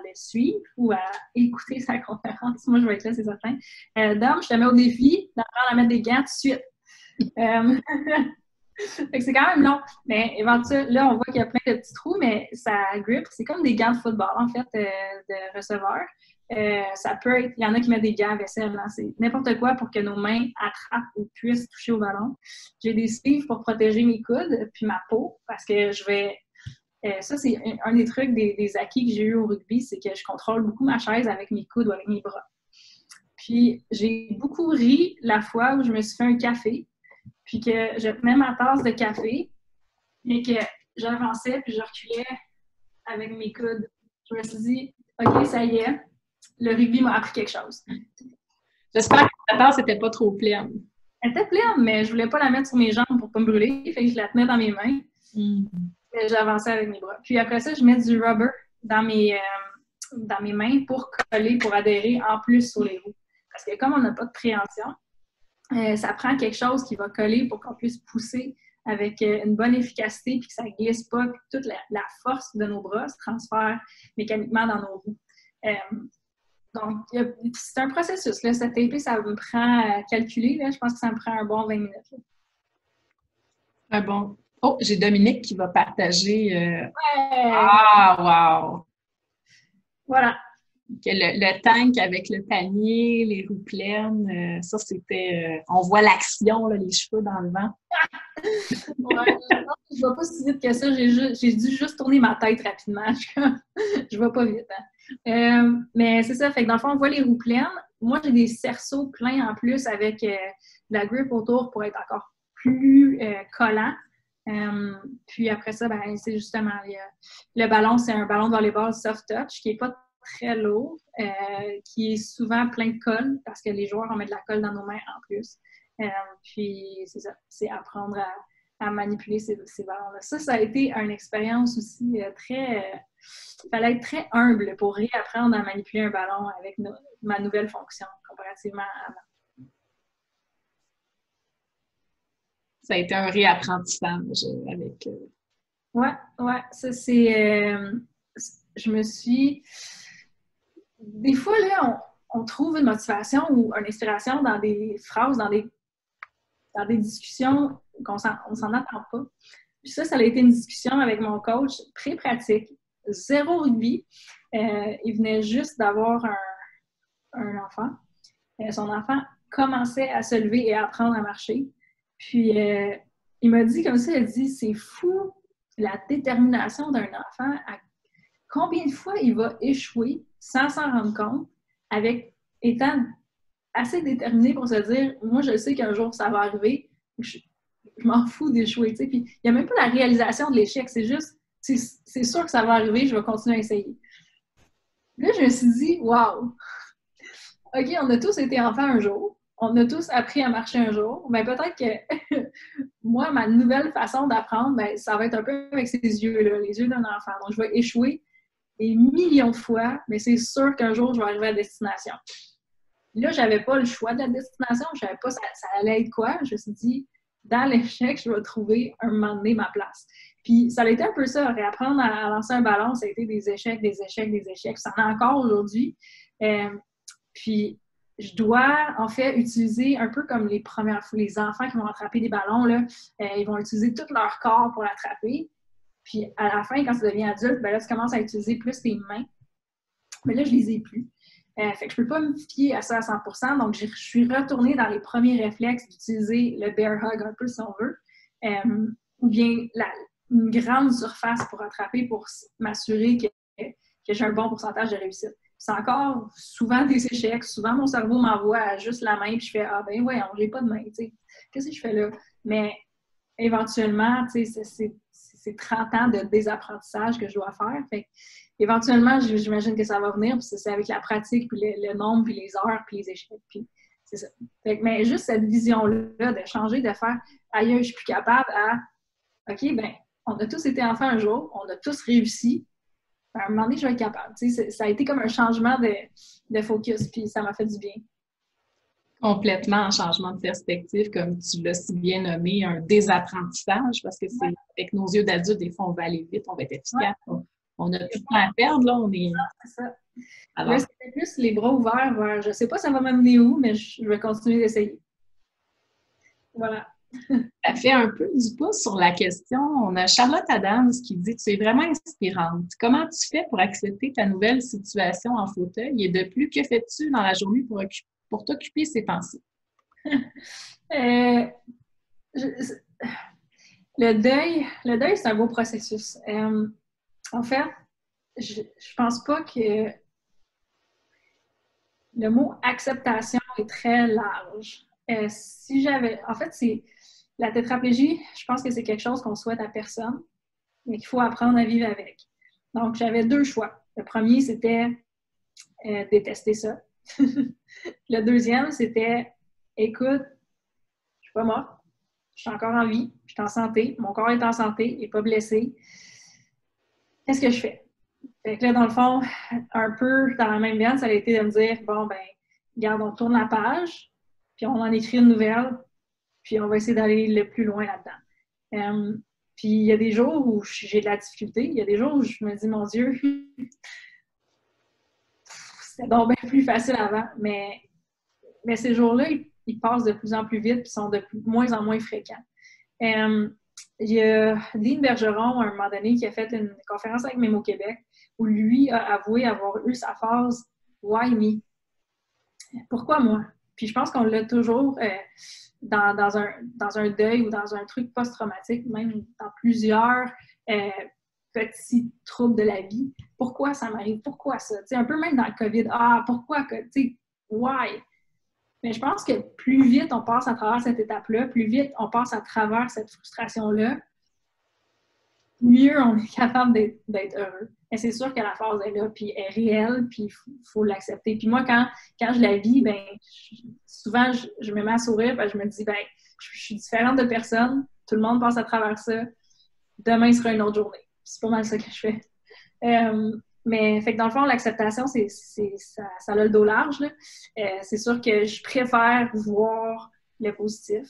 le suivre ou à écouter sa conférence. Moi, je vais être là, c'est certain. Dom, je te mets au défi d'apprendre à mettre des gants tout de suite. Fait que c'est quand même long. Mais éventuellement, là, on voit qu'il y a plein de petits trous, mais ça grippe. C'est comme des gants de football, en fait, de receveur. Ça peut être, il y en a qui mettent des gants à vaisselle, hein. C'est n'importe quoi pour que nos mains attrapent ou puissent toucher au ballon. J'ai des sleeves pour protéger mes coudes puis ma peau parce que je vais. Ça, c'est un des trucs, des acquis que j'ai eu au rugby, c'est que je contrôle beaucoup ma chaise avec mes coudes ou avec mes bras. Puis j'ai beaucoup ri la fois où je me suis fait un café, puis que je tenais ma tasse de café, mais que j'avançais puis je reculais avec mes coudes. Je me suis dit, OK, ça y est, le rugby m'a appris quelque chose. J'espère que ta tasse n'était pas trop pleine. Elle était pleine, mais je voulais pas la mettre sur mes jambes pour pas me brûler, fait que je la tenais dans mes mains. Et j'avançais avec mes bras. Puis après ça, je mets du rubber dans mes mains pour coller, pour adhérer en plus sur les roues. Parce que comme on n'a pas de préhension, ça prend quelque chose qui va coller pour qu'on puisse pousser avec une bonne efficacité puis que ça ne glisse pas, puis que toute la force de nos bras se transfère mécaniquement dans nos roues. Donc, c'est un processus. Là. Cette épée, ça me prend à calculer. Là. Je pense que ça me prend un bon 20 minutes. Là. Ah bon. Oh, j'ai Dominique qui va partager. Ouais. Ah, wow! Voilà. Le tank avec le panier, les roues pleines, ça c'était. On voit l'action, là, les cheveux dans le vent. Ouais, je ne vais pas si vite que ça. J'ai dû juste tourner ma tête rapidement. Je ne vais pas vite. Hein. Mais c'est ça. Fait que dans le fond, on voit les roues pleines. Moi, j'ai des cerceaux pleins en plus avec de la grip autour pour être encore plus collant. Puis après ça, ben, c'est justement le ballon, c'est un ballon de volleyball soft touch qui n'est pas très lourd, qui est souvent plein de colle parce que les joueurs en mettent de la colle dans nos mains en plus. Puis c'est ça, c'est apprendre à manipuler ces ballons-là. Ça a été une expérience aussi très. Il fallait être très humble pour réapprendre à manipuler un ballon avec ma nouvelle fonction comparativement à avant. Ça a été un réapprentissage avec. Ouais. Ça, c'est. Je me suis. Des fois, là, on trouve une motivation ou une inspiration dans des phrases, dans des discussions qu'on on s'en attend pas. Puis ça a été une discussion avec mon coach pré-pratique, zéro rugby. Il venait juste d'avoir un enfant. Son enfant commençait à se lever et à apprendre à marcher. Puis il m'a dit comme ça, il a dit, c'est fou la détermination d'un enfant à combien de fois il va échouer sans s'en rendre compte, étant assez déterminé pour se dire, moi, je sais qu'un jour, ça va arriver, je m'en fous d'échouer. Puis il n'y a même pas la réalisation de l'échec, c'est juste, c'est sûr que ça va arriver, je vais continuer à essayer. Là, je me suis dit, wow! OK, on a tous été enfants un jour, on a tous appris à marcher un jour, mais peut-être que moi, ma nouvelle façon d'apprendre, ben, ça va être un peu avec ces yeux-là, les yeux d'un enfant. Donc, je vais échouer des millions de fois, mais c'est sûr qu'un jour, je vais arriver à destination. Là, je n'avais pas le choix de la destination, je ne savais pas ça allait être quoi. Je me suis dit, dans l'échec, je vais trouver un moment donné ma place. Puis ça a été un peu ça, réapprendre à lancer un ballon, ça a été des échecs, des échecs, des échecs. Ça en a encore aujourd'hui. Puis je dois, en fait, utiliser un peu comme les premières fois, les enfants qui vont attraper des ballons, là, ils vont utiliser tout leur corps pour l'attraper. Puis à la fin, quand tu deviens adulte, ben là, tu commences à utiliser plus tes mains. Mais là, je ne les ai plus. Fait que je ne peux pas me fier à ça à 100%. Donc, je suis retournée dans les premiers réflexes d'utiliser le bear hug un peu, si on veut. Ou bien une grande surface pour attraper, pour m'assurer que j'ai un bon pourcentage de réussite. C'est encore souvent des échecs. Souvent, mon cerveau m'envoie à juste la main, puis je fais « Ah ben ouais, j'ai pas de main, tu sais. Qu'est-ce que je fais là? » Mais éventuellement, tu sais, c'est 30 ans de désapprentissage que je dois faire. Fait éventuellement, j'imagine que ça va venir, puis c'est avec la pratique, puis le nombre, puis les heures, puis les échecs, puis c'est ça. Fait que, mais juste cette vision-là de changer, de faire « Aïe, je suis plus capable » à « OK, ben on a tous été enfants un jour, on a tous réussi, à un moment donné, je vais être capable. » Tu sais, ça a été comme un changement de focus, puis ça m'a fait du bien. Complètement un changement de perspective, comme tu l'as si bien nommé, un désapprentissage, parce que c'est avec nos yeux d'adultes, des fois, on va aller vite, on va être efficace. Ouais. On a tout le temps à perdre, là, on est... C'est ça. Alors... Là, c'était plus les bras ouverts vers, je sais pas ça va m'amener où, mais je vais continuer d'essayer. Voilà. Ça fait un peu du pouce sur la question. On a Charlotte Adams qui dit: Tu es vraiment inspirante. Comment tu fais pour accepter ta nouvelle situation en fauteuil? Et de plus, que fais-tu dans la journée pour t'occuper ces temps-ci? Euh, je- le deuil, c'est un beau processus. En fait, je pense pas que le mot acceptation est très large. Si j'avais, en fait, c'est la tétraplégie, je pense que c'est quelque chose qu'on souhaite à personne, mais qu'il faut apprendre à vivre avec. Donc, j'avais deux choix. Le premier, c'était détester ça. Le deuxième, c'était écoute, je suis pas morte, je suis encore en vie, je suis en santé, mon corps est en santé, il n'est pas blessé. Qu'est-ce que je fais? Fait que là, dans le fond, un peu dans la même veine, ça a été de me dire, bon, ben, regarde, on tourne la page, puis on en écrit une nouvelle, puis on va essayer d'aller le plus loin là-dedans. Puis il y a des jours où j'ai de la difficulté, il y a des jours où je me dis, mon Dieu, c'était donc bien plus facile avant, mais ces jours-là, ils passent de plus en plus vite, puis sont de moins en moins fréquents. Il y a Dean Bergeron, à un moment donné, qui a fait une conférence avec Mémo Québec, où lui a avoué avoir eu sa phase Why me? Pourquoi moi? Puis je pense qu'on l'a toujours dans un deuil ou dans un truc post-traumatique, même dans plusieurs petits troubles de la vie. Pourquoi ça m'arrive? Pourquoi ça? T'sais, un peu même dans le COVID. Ah, pourquoi que, tu sais, why? Mais je pense que plus vite on passe à travers cette étape-là, plus vite on passe à travers cette frustration-là, mieux on est capable d'être heureux. Et c'est sûr que la phase est là, puis elle est réelle, puis il faut l'accepter. Puis moi, quand je la vis, ben souvent, je me mets à sourire, ben, je me dis, ben je suis différente de personne, tout le monde passe à travers ça, demain sera une autre journée. C'est pas mal ça que je fais. Mais fait que dans le fond, l'acceptation, ça a le dos large. C'est sûr que je préfère voir le positif.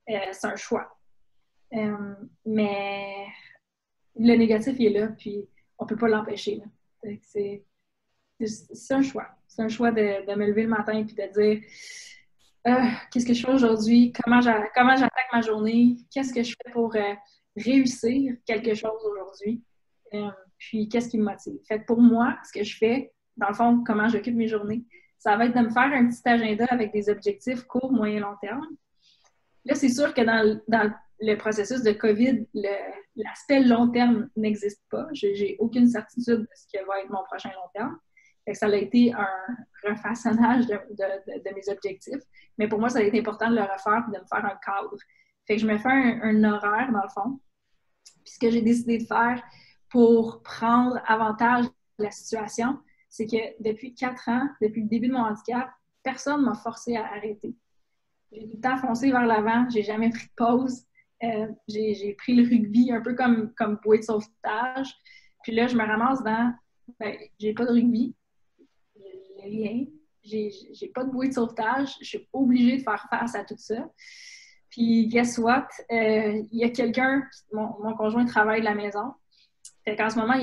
C'est un choix. Mais le négatif, il est là, puis on ne peut pas l'empêcher. C'est un choix. C'est un choix de me lever le matin et de dire qu'est-ce que je fais aujourd'hui, comment j'attaque ma journée, qu'est-ce que je fais pour réussir quelque chose aujourd'hui, puis qu'est-ce qui me motive. Fait que pour moi, ce que je fais, dans le fond, comment j'occupe mes journées, ça va être de me faire un petit agenda avec des objectifs court, moyen, long terme. Là, c'est sûr que dans le processus de COVID, l'aspect long terme n'existe pas. J'ai aucune certitude de ce qui va être mon prochain long terme. Fait que ça a été un refaçonnage de mes objectifs. Mais pour moi, ça a été important de le refaire et de me faire un cadre. Fait que je me fais un horaire, dans le fond. Puis ce que j'ai décidé de faire pour prendre avantage de la situation, c'est que depuis 4 ans, depuis le début de mon handicap, personne ne m'a forcé à arrêter. J'ai tout le temps foncé vers l'avant, j'ai jamais pris de pause. J'ai pris le rugby un peu comme bouée de sauvetage. Puis là, je me ramasse dans, ben, j'ai pas de rugby, j'ai rien, j'ai pas de bouée de sauvetage, je suis obligée de faire face à tout ça. Puis, guess what? Il y a quelqu'un, mon conjoint travaille de la maison. Fait qu'en ce moment,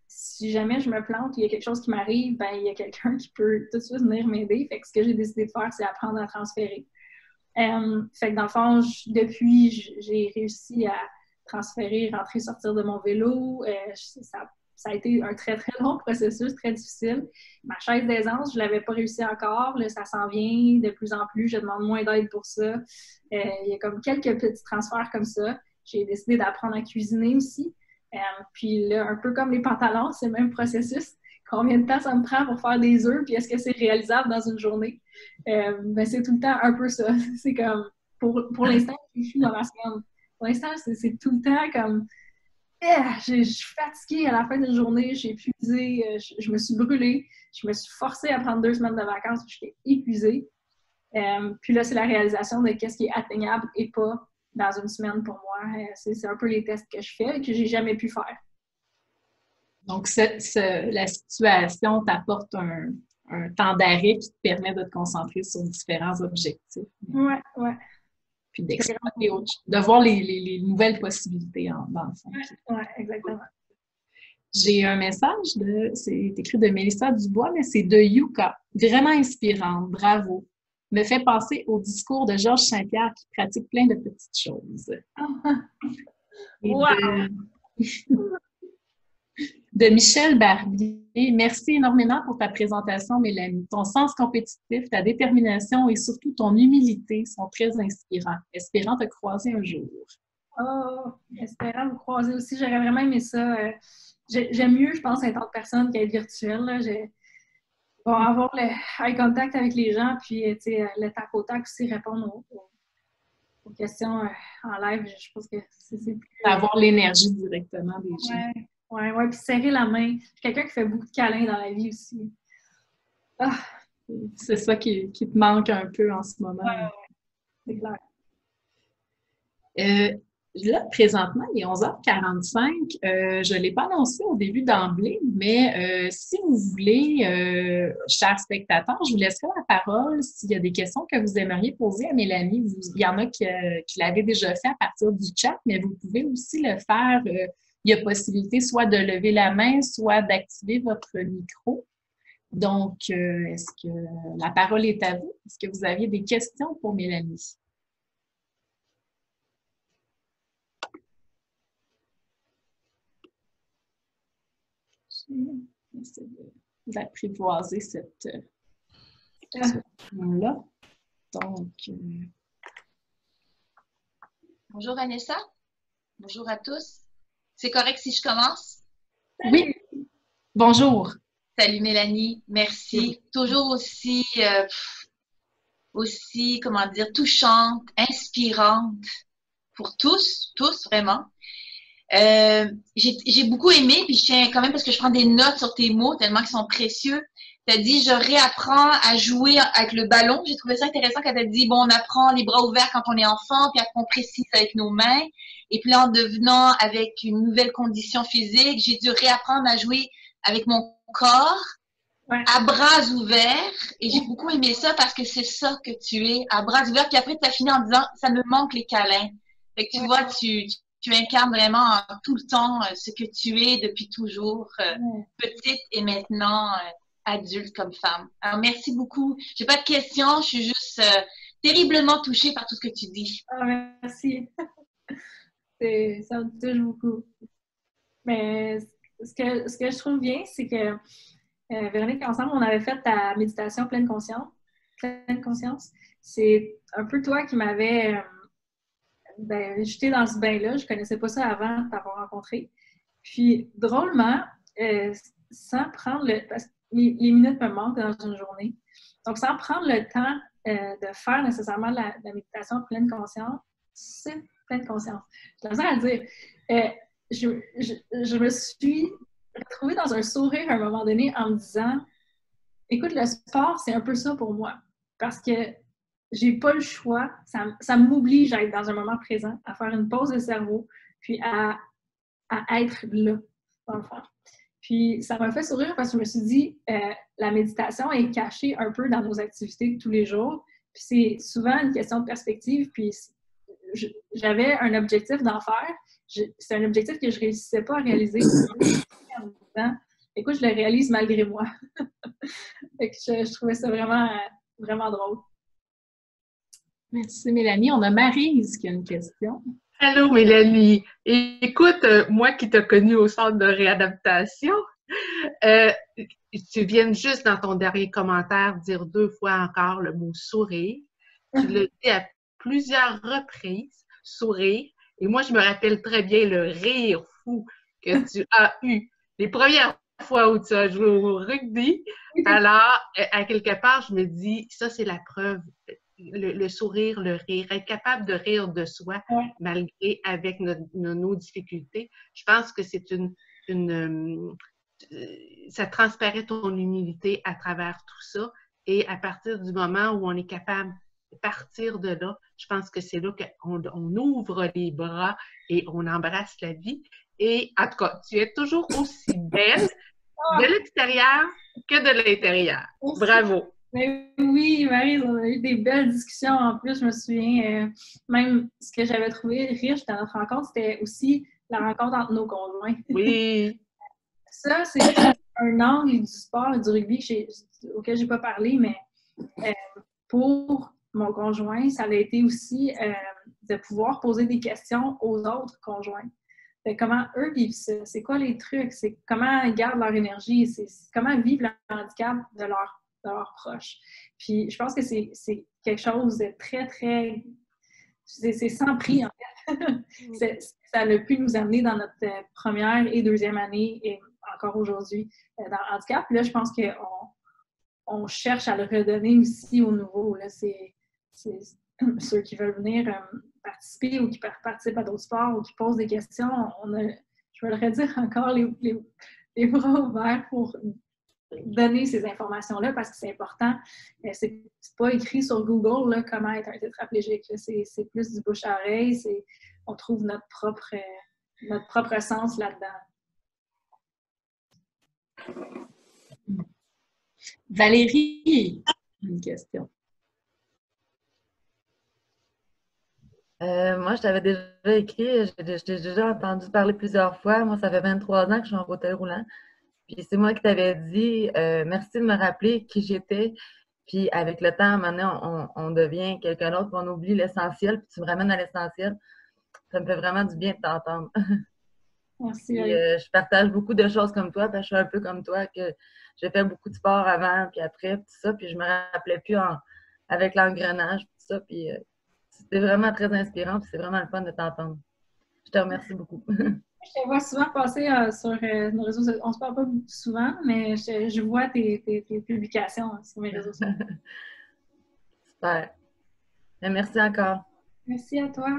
si jamais je me plante, il y a quelque chose qui m'arrive, ben, il y a quelqu'un qui peut tout de suite venir m'aider. Fait que ce que j'ai décidé de faire, c'est apprendre à transférer. Fait que dans le fond, depuis, j'ai réussi à transférer, rentrer, sortir de mon vélo. Ça a été un très, très long processus, très difficile. Ma chaise d'aisance, je ne l'avais pas réussi encore. Là, ça s'en vient de plus en plus. Je demande moins d'aide pour ça. Il y a comme quelques petits transferts comme ça. J'ai décidé d'apprendre à cuisiner aussi. Puis là, un peu comme les pantalons, c'est le même processus. Combien de temps ça me prend pour faire des œufs? Puis est-ce que c'est réalisable dans une journée? Ben, c'est tout le temps un peu ça. C'est comme, pour l'instant, je suis dans ma semaine. Pour l'instant, c'est tout le temps comme, je suis fatiguée à la fin de la journée, j'ai épuisé, je me suis brûlée, je me suis forcée à prendre 2 semaines de vacances, j'étais épuisée. Puis là, c'est la réalisation de qu'est-ce qui est atteignable et pas dans une semaine pour moi. C'est un peu les tests que je fais et que j'ai jamais pu faire. Donc, la situation t'apporte un temps d'arrêt qui te permet de te concentrer sur différents objectifs. Ouais, ouais. Puis d'explorer de voir les nouvelles possibilités dans le fond. Oui, exactement. J'ai un message c'est écrit de Mélissa Dubois, mais c'est de Yuka. Vraiment inspirante. Bravo. me fait penser au discours de Georges Saint-Pierre qui pratique plein de petites choses. Et Wow! de Michel Barbier. Merci énormément pour ta présentation, Mélanie. Ton sens compétitif, ta détermination et surtout ton humilité sont très inspirants. Espérant te croiser un jour. Oh, espérant vous croiser aussi. J'aurais vraiment aimé ça. J'aime mieux, je pense, être en personne qu'être virtuelle. Là. Bon, avoir le eye contact avec les gens, puis le tac au tac aussi, répondre aux questions en live. Je pense que c'est plus... Avoir l'énergie directement des gens. Ouais, puis serrer la main. Je suis quelqu'un qui fait beaucoup de câlins dans la vie aussi. Ah. C'est ça qui te manque un peu en ce moment. C'est clair. Là, présentement, il est 11h45. Je ne l'ai pas annoncé au début d'emblée, mais si vous voulez, chers spectateurs, je vous laisserai la parole s'il y a des questions que vous aimeriez poser à Mélanie. Il y en a qui l'avaient déjà fait à partir du chat, mais vous pouvez aussi le faire. Il y a possibilité soit de lever la main, soit d'activer votre micro. Donc, est-ce que la parole est à vous? Est-ce que vous aviez des questions pour Mélanie? J'essaie d'apprivoiser cette là. Donc, bonjour Vanessa. Bonjour à tous. C'est correct si je commence? Oui. Bonjour. Salut Mélanie. Merci. Toujours aussi, comment dire, touchante, inspirante pour tous vraiment. J'ai beaucoup aimé, puis je tiens quand même parce que je prends des notes sur tes mots tellement qu'ils sont précieux. Tu as dit, je réapprends à jouer avec le ballon. J'ai trouvé ça intéressant quand tu as dit, bon, on apprend les bras ouverts quand on est enfant, puis après on précise avec nos mains. Et puis là, en devenant avec une nouvelle condition physique, j'ai dû réapprendre à jouer avec mon corps, à bras ouverts. Et j'ai beaucoup aimé ça parce que c'est ça que tu es, à bras ouverts. Puis après, tu as fini en disant, ça me manque les câlins. Fait que tu vois, tu incarnes vraiment tout le temps ce que tu es depuis toujours, petite et maintenant adulte comme femme. Alors, merci beaucoup. J'ai pas de questions, je suis juste terriblement touchée par tout ce que tu dis. Ah, merci. Ça me touche beaucoup. Mais ce que je trouve bien, c'est que Véronique, ensemble, on avait fait ta méditation pleine conscience. C'est un peu toi qui m'avais jeté dans ce bain-là. Je connaissais pas ça avant de t'avoir rencontré. Puis, drôlement, sans prendre parce que les minutes me manquent dans une journée. Donc, sans prendre le temps de faire nécessairement la méditation pleine conscience, c'est pleine conscience. J'ai l'impression à dire, je me suis retrouvée dans un sourire à un moment donné en me disant, écoute, le sport, c'est un peu ça pour moi. Parce que j'ai pas le choix. Ça m'oblige à être dans un moment présent, à faire une pause de cerveau, puis à être là, dans le fond. Puis ça m'a fait sourire parce que je me suis dit, la méditation est cachée un peu dans nos activités de tous les jours. Puis c'est souvent une question de perspective. Puis j'avais un objectif d'en faire. C'est un objectif que je ne réussissais pas à réaliser. En me disant, écoute, je le réalise malgré moi. Fait que je trouvais ça vraiment, vraiment drôle. Merci Mélanie. On a Maryse qui a une question. Allô Mélanie. Écoute, moi qui t'ai connue au centre de réadaptation, tu viens juste dans ton dernier commentaire dire 2 fois encore le mot sourire. Tu l'as dit à plusieurs reprises, sourire. Et moi, je me rappelle très bien le rire fou que tu as eu les premières fois où tu as joué au rugby. Alors, à quelque part, je me dis, ça, c'est la preuve. Le sourire, le rire, être capable de rire de soi, malgré avec nos difficultés. Je pense que c'est ça transparaît ton humilité à travers tout ça. Et à partir du moment où on est capable de partir de là, je pense que c'est là qu'on ouvre les bras et on embrasse la vie. Et en tout cas, tu es toujours aussi belle de l'extérieur que de l'intérieur. Bravo! Mais oui, Marie, on a eu des belles discussions en plus. Je me souviens, même ce que j'avais trouvé riche dans notre rencontre, c'était aussi la rencontre entre nos conjoints. Oui! Ça, c'est un angle du sport, du rugby auquel je n'ai pas parlé, mais pour mon conjoint, ça a été aussi de pouvoir poser des questions aux autres conjoints. Comment eux vivent ça? C'est quoi les trucs? C'est comment ils gardent leur énergie? C'est comment vivent le handicap de leurs proches? Puis je pense que c'est quelque chose de très, très... C'est sans prix, en fait. Ça a pu nous amener dans notre première et deuxième année, et encore aujourd'hui, dans le handicap. Puis là, je pense qu'on cherche à le redonner aussi au nouveau. Là, c'est ceux qui veulent venir participer ou qui participent à d'autres sports ou qui posent des questions. Je veux le redire encore, les bras ouverts pour donner ces informations-là parce que c'est important. C'est pas écrit sur Google là, comment être un tétraplégique. C'est plus du bouche à oreille. On trouve notre propre sens là-dedans. Valérie, une question. Moi, je t'avais déjà écrit, je t'ai déjà entendu parler plusieurs fois. Moi, ça fait 23 ans que je suis en fauteuil roulant. Puis c'est moi qui t'avais dit merci de me rappeler qui j'étais. Puis avec le temps, maintenant, on devient quelqu'un d'autre, puis on oublie l'essentiel, puis tu me ramènes à l'essentiel. Ça me fait vraiment du bien de t'entendre. Merci. Puis, je partage beaucoup de choses comme toi, parce que je suis un peu comme toi, que j'ai fait beaucoup de sport avant, puis après, tout ça, puis je me rappelais plus avec l'engrenage, tout ça, puis c'était vraiment très inspirant, puis c'est vraiment le fun de t'entendre. Je te remercie beaucoup. Je te vois souvent passer sur nos réseaux sociaux. On ne se parle pas souvent, mais je vois tes publications sur mes réseaux sociaux. Super. Et merci encore. Merci à toi.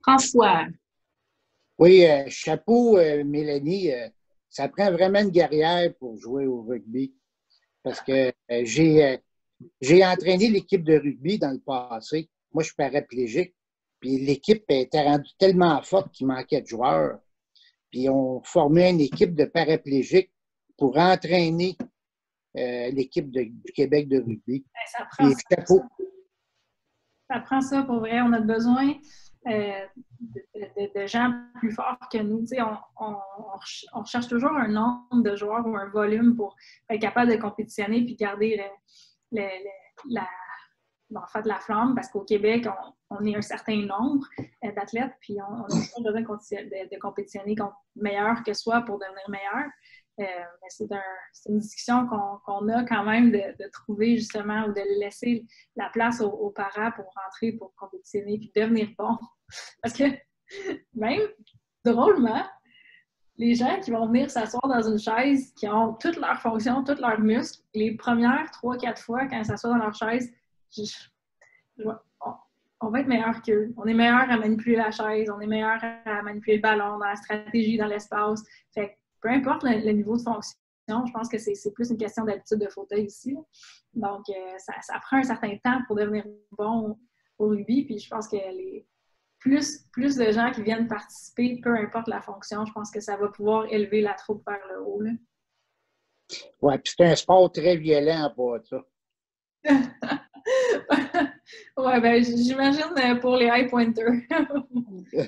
François. Oui, chapeau, Mélanie. Ça prend vraiment une guerrière pour jouer au rugby. Parce que j'ai entraîné l'équipe de rugby dans le passé. Moi, je suis paraplégique. Puis l'équipe était rendue tellement forte qu'il manquait de joueurs. Puis on formait une équipe de paraplégiques pour entraîner l'équipe du Québec de rugby. Ça prend puis, chapeau. Ça prend ça pour vrai. On a besoin de gens plus forts que nous. On recherche toujours un nombre de joueurs ou un volume pour être capable de compétitionner puis garder la flamme, parce qu'au Québec, on est un certain nombre d'athlètes, puis on a toujours besoin de compétitionner contre meilleur que soi pour devenir meilleur. Mais c'est une discussion qu'on a quand même de trouver justement ou de laisser la place aux parents pour rentrer, pour compétitionner puis devenir bon. Parce que même, drôlement, les gens qui vont venir s'asseoir dans une chaise, qui ont toutes leurs fonctions, tous leurs muscles, les premières 3-4 fois quand ils s'assoient dans leur chaise, on va être meilleur qu'eux. On est meilleur à manipuler la chaise, on est meilleur à manipuler le ballon, dans la stratégie, dans l'espace. Fait que peu importe le niveau de fonction, je pense que c'est plus une question d'habitude de fauteuil ici. Donc, ça prend un certain temps pour devenir bon au rugby. Puis je pense que plus de gens qui viennent participer, peu importe la fonction, je pense que ça va pouvoir élever la troupe vers le haut. Oui, puis c'est un sport très violent pour ça. Oui, ben j'imagine pour les high pointers.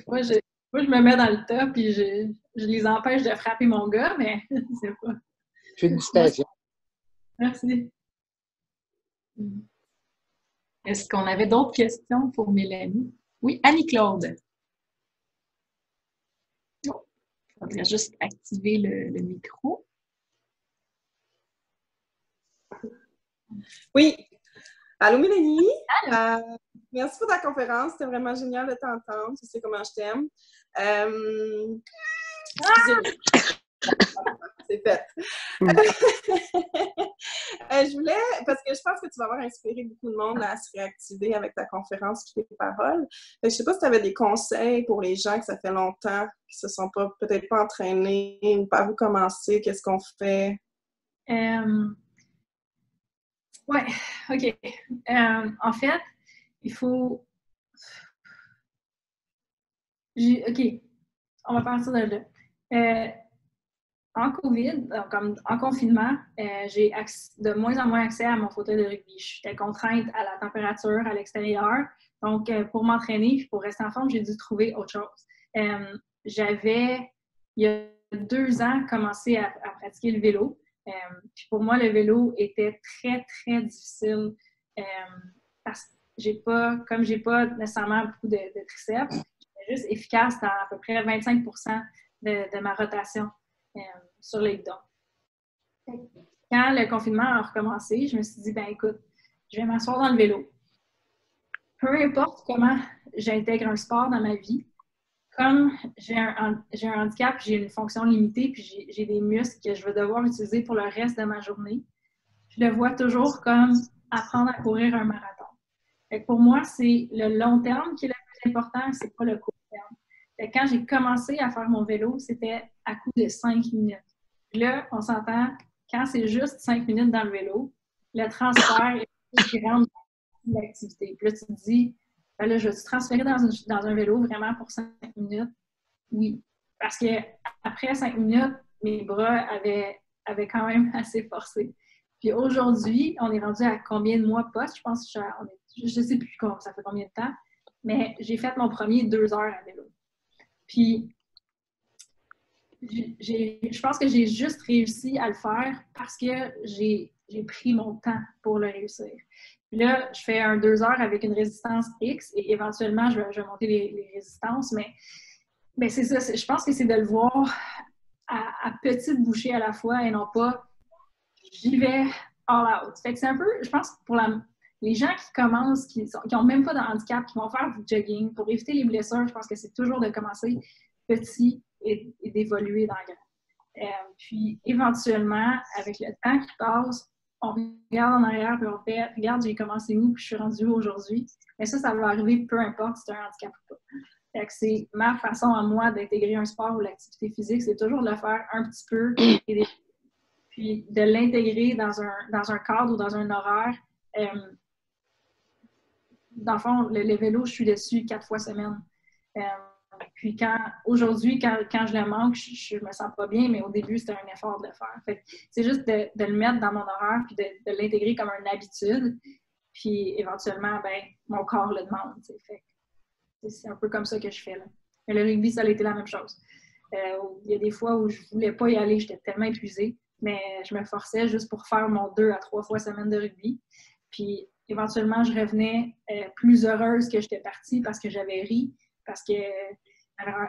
Moi, je me mets dans le top et je les empêche de frapper mon gars, mais c'est pas. Félicitations. Merci. Est-ce qu'on avait d'autres questions pour Mélanie? Oui, Annie-Claude. Il faudrait juste activer le micro. Oui. Allô, Mélanie? Merci pour ta conférence. C'était vraiment génial de t'entendre. Tu sais comment je t'aime. C'est fait. Je voulais, parce que je pense que tu vas avoir inspiré beaucoup de monde à se réactiver avec ta conférence et tes paroles. Je ne sais pas si tu avais des conseils pour les gens que ça fait longtemps, qui ne se sont peut-être pas entraînés ou par où commencer. Qu'est-ce qu'on fait? Oui, OK. En fait, il faut... OK, on va partir de là. En COVID, comme en confinement, j'ai de moins en moins accès à mon fauteuil de rugby. J'étais contrainte à la température à l'extérieur. Donc, pour m'entraîner et pour rester en forme, j'ai dû trouver autre chose. J'avais, il y a 2 ans, commencé à pratiquer le vélo. Puis pour moi, le vélo était très, très difficile parce que comme j'ai pas nécessairement beaucoup de triceps, j'étais juste efficace dans à peu près 25 de ma rotation sur les guidons. Quand le confinement a recommencé, je me suis dit, ben écoute, je vais m'asseoir dans le vélo. Peu importe comment j'intègre un sport dans ma vie, comme j'ai un handicap, j'ai une fonction limitée, puis j'ai des muscles que je vais devoir utiliser pour le reste de ma journée, je le vois toujours comme apprendre à courir un marathon. Fait que pour moi, c'est le long terme qui est le plus important, c'est pas le court terme. Fait que quand j'ai commencé à faire mon vélo, c'était à coup de 5 minutes. Puis là, on s'entend, quand c'est juste 5 minutes dans le vélo, le transfert est plus grand dans l'activité. Puis là, tu te dis, ben là, je vais te transférer dans un vélo vraiment pour 5 minutes? Oui. Parce que après 5 minutes, mes bras avaient quand même assez forcé. Puis aujourd'hui, on est rendu à combien de mois post? Je pense que je ne sais plus ça fait combien de temps, mais j'ai fait mon premier 2 heures à vélo. Puis, je pense que j'ai juste réussi à le faire parce que j'ai pris mon temps pour le réussir. Puis là, je fais un 2 heures avec une résistance X et éventuellement, je vais monter les résistances, mais c'est ça. Je pense que c'est de le voir à petite bouchée à la fois et non pas j'y vais all out. Fait que c'est un peu, je pense, pour les gens qui commencent, qui n'ont même pas de handicap, qui vont faire du jogging, pour éviter les blessures, je pense que c'est toujours de commencer petit et d'évoluer dans le grand. Puis, éventuellement, avec le temps qui passe, on regarde en arrière et on fait « Regarde, j'ai commencé où puis je suis rendue où aujourd'hui? » Mais ça va arriver peu importe si tu as un handicap ou pas. Fait que c'est ma façon à moi d'intégrer un sport ou l'activité physique, c'est toujours de le faire un petit peu et puis de l'intégrer dans un cadre ou dans un horaire. Dans le fond, le vélo, je suis dessus 4 fois semaine. Puis aujourd'hui, quand je le manque, je me sens pas bien, mais au début, c'était un effort de le faire. Fait que c'est juste de le mettre dans mon horaire puis de l'intégrer comme une habitude. Puis éventuellement, ben mon corps le demande. Fait que c'est un peu comme ça que je fais. Là. Mais le rugby, ça a été la même chose. Il y a des fois où je voulais pas y aller, j'étais tellement épuisée, mais je me forçais juste pour faire mon 2 à 3 fois semaine de rugby. Puis éventuellement, je revenais plus heureuse que j'étais partie parce que j'avais ri, parce que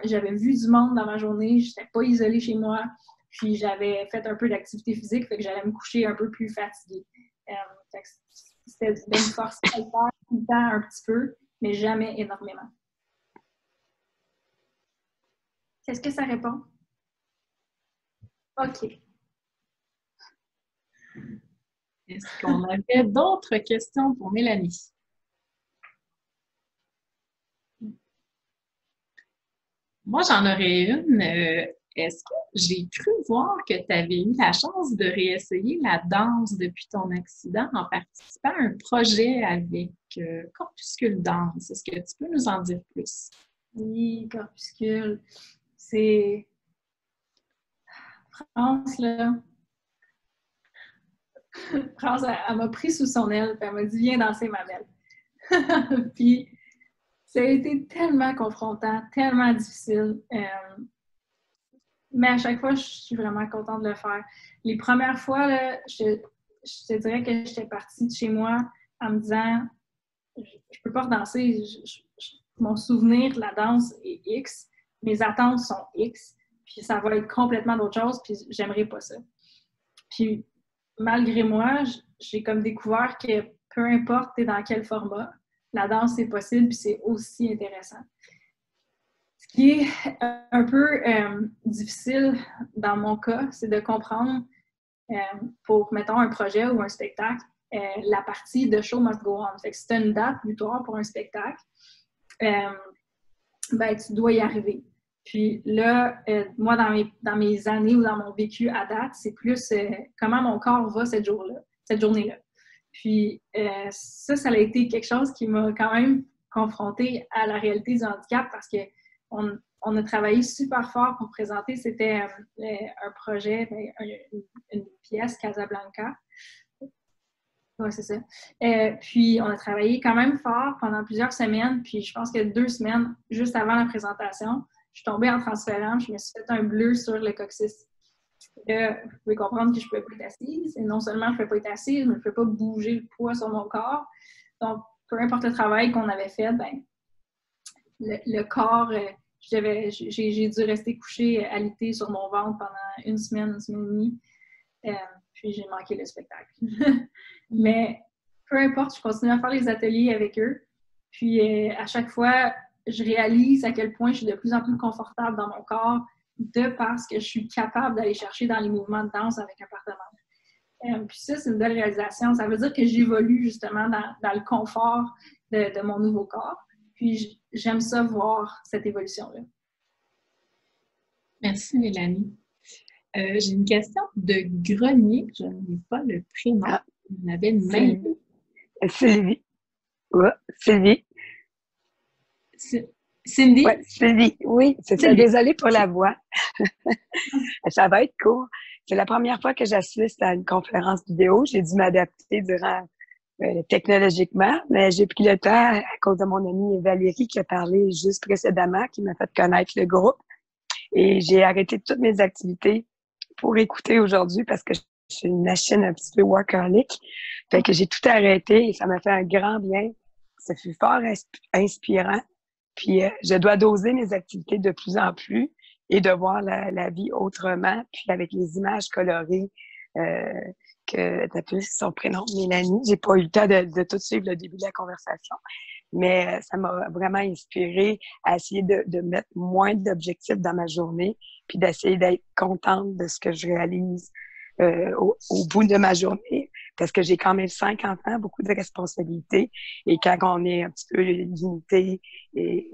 j'avais vu du monde dans ma journée, je n'étais pas isolée chez moi, puis j'avais fait un peu d'activité physique, fait que j'allais me coucher un peu plus fatiguée. C'était de me forcer à le faire tout le temps un petit peu, mais jamais énormément. Est-ce que ça répond? OK. Est-ce qu'on avait d'autres questions pour Mélanie? Moi, j'en aurais une. Est-ce que j'ai cru voir que tu avais eu la chance de réessayer la danse depuis ton accident en participant à un projet avec Corpuscule Danse? Est-ce que tu peux nous en dire plus? Oui, Corpuscule. C'est... France, là... France, elle m'a pris sous son aile, puis elle m'a dit « Viens danser, ma belle. » Puis, ça a été tellement confrontant, tellement difficile. Mais à chaque fois, je suis vraiment contente de le faire. Les premières fois, là, je te dirais que j'étais partie de chez moi en me disant « Je peux pas redanser. Mon souvenir de la danse est X. Mes attentes sont X. Puis ça va être complètement d'autre chose. Puis j'aimerais pas ça. » Puis malgré moi, j'ai comme découvert que peu importe t'es dans quel format, la danse c'est possible puis c'est aussi intéressant. Ce qui est un peu difficile dans mon cas, c'est de comprendre pour, mettons, un projet ou un spectacle, la partie de show must go on. Fait que si tu as une date butoir pour un spectacle, ben, tu dois y arriver. Puis là, moi, dans mes années ou dans mon vécu à date, c'est plus comment mon corps va cette journée-là. Puis ça a été quelque chose qui m'a quand même confrontée à la réalité du handicap parce qu'on a travaillé super fort pour présenter. C'était un projet, une pièce, Casablanca. Oui, c'est ça. Puis, on a travaillé quand même fort pendant plusieurs semaines. Puis, je pense que 2 semaines, juste avant la présentation, je suis tombée en transférant. Je me suis fait un bleu sur le coccyx. Vous pouvez comprendre que je ne pouvais pas être assise. Et non seulement je ne pouvais pas être assise, mais je ne pouvais pas bouger le poids sur mon corps. Donc, peu importe le travail qu'on avait fait, ben, le corps, j'ai dû rester couchée, alitée sur mon ventre pendant une semaine et demie. Puis j'ai manqué le spectacle. Mais peu importe, je continue à faire les ateliers avec eux. Puis à chaque fois, je réalise à quel point je suis de plus en plus confortable dans mon corps parce que je suis capable d'aller chercher dans les mouvements de danse avec un partenaire. Puis ça, c'est une belle réalisation. Ça veut dire que j'évolue justement dans le confort de mon nouveau corps. Puis j'aime ça voir cette évolution-là. Merci, Mélanie. J'ai une question de Grenier. Je n'ai pas le prénom. On avait une main. Sylvie. Ouais, Sylvie. Cindy? Oui, Sylvie. Oui, c'est ça. Désolée pour la voix. Ça va être court. C'est la première fois que j'assiste à une conférence vidéo. J'ai dû m'adapter technologiquement, mais j'ai pris le temps à cause de mon amie Valérie qui a parlé juste précédemment, qui m'a fait connaître le groupe. Et j'ai arrêté toutes mes activités pour écouter aujourd'hui parce que je suis une machine un petit peu workaholic. Fait que j'ai tout arrêté et ça m'a fait un grand bien. Ça fut fort inspirant. Puis je dois doser mes activités de plus en plus et de voir la vie autrement, puis avec les images colorées que tu as appelé son prénom, Mélanie. J'ai pas eu le temps de tout suivre le début de la conversation, mais ça m'a vraiment inspirée à essayer de mettre moins d'objectifs dans ma journée, puis d'essayer d'être contente de ce que je réalise au bout de ma journée, parce que j'ai quand même 5 enfants, beaucoup de responsabilités, et quand on est un petit peu limité et,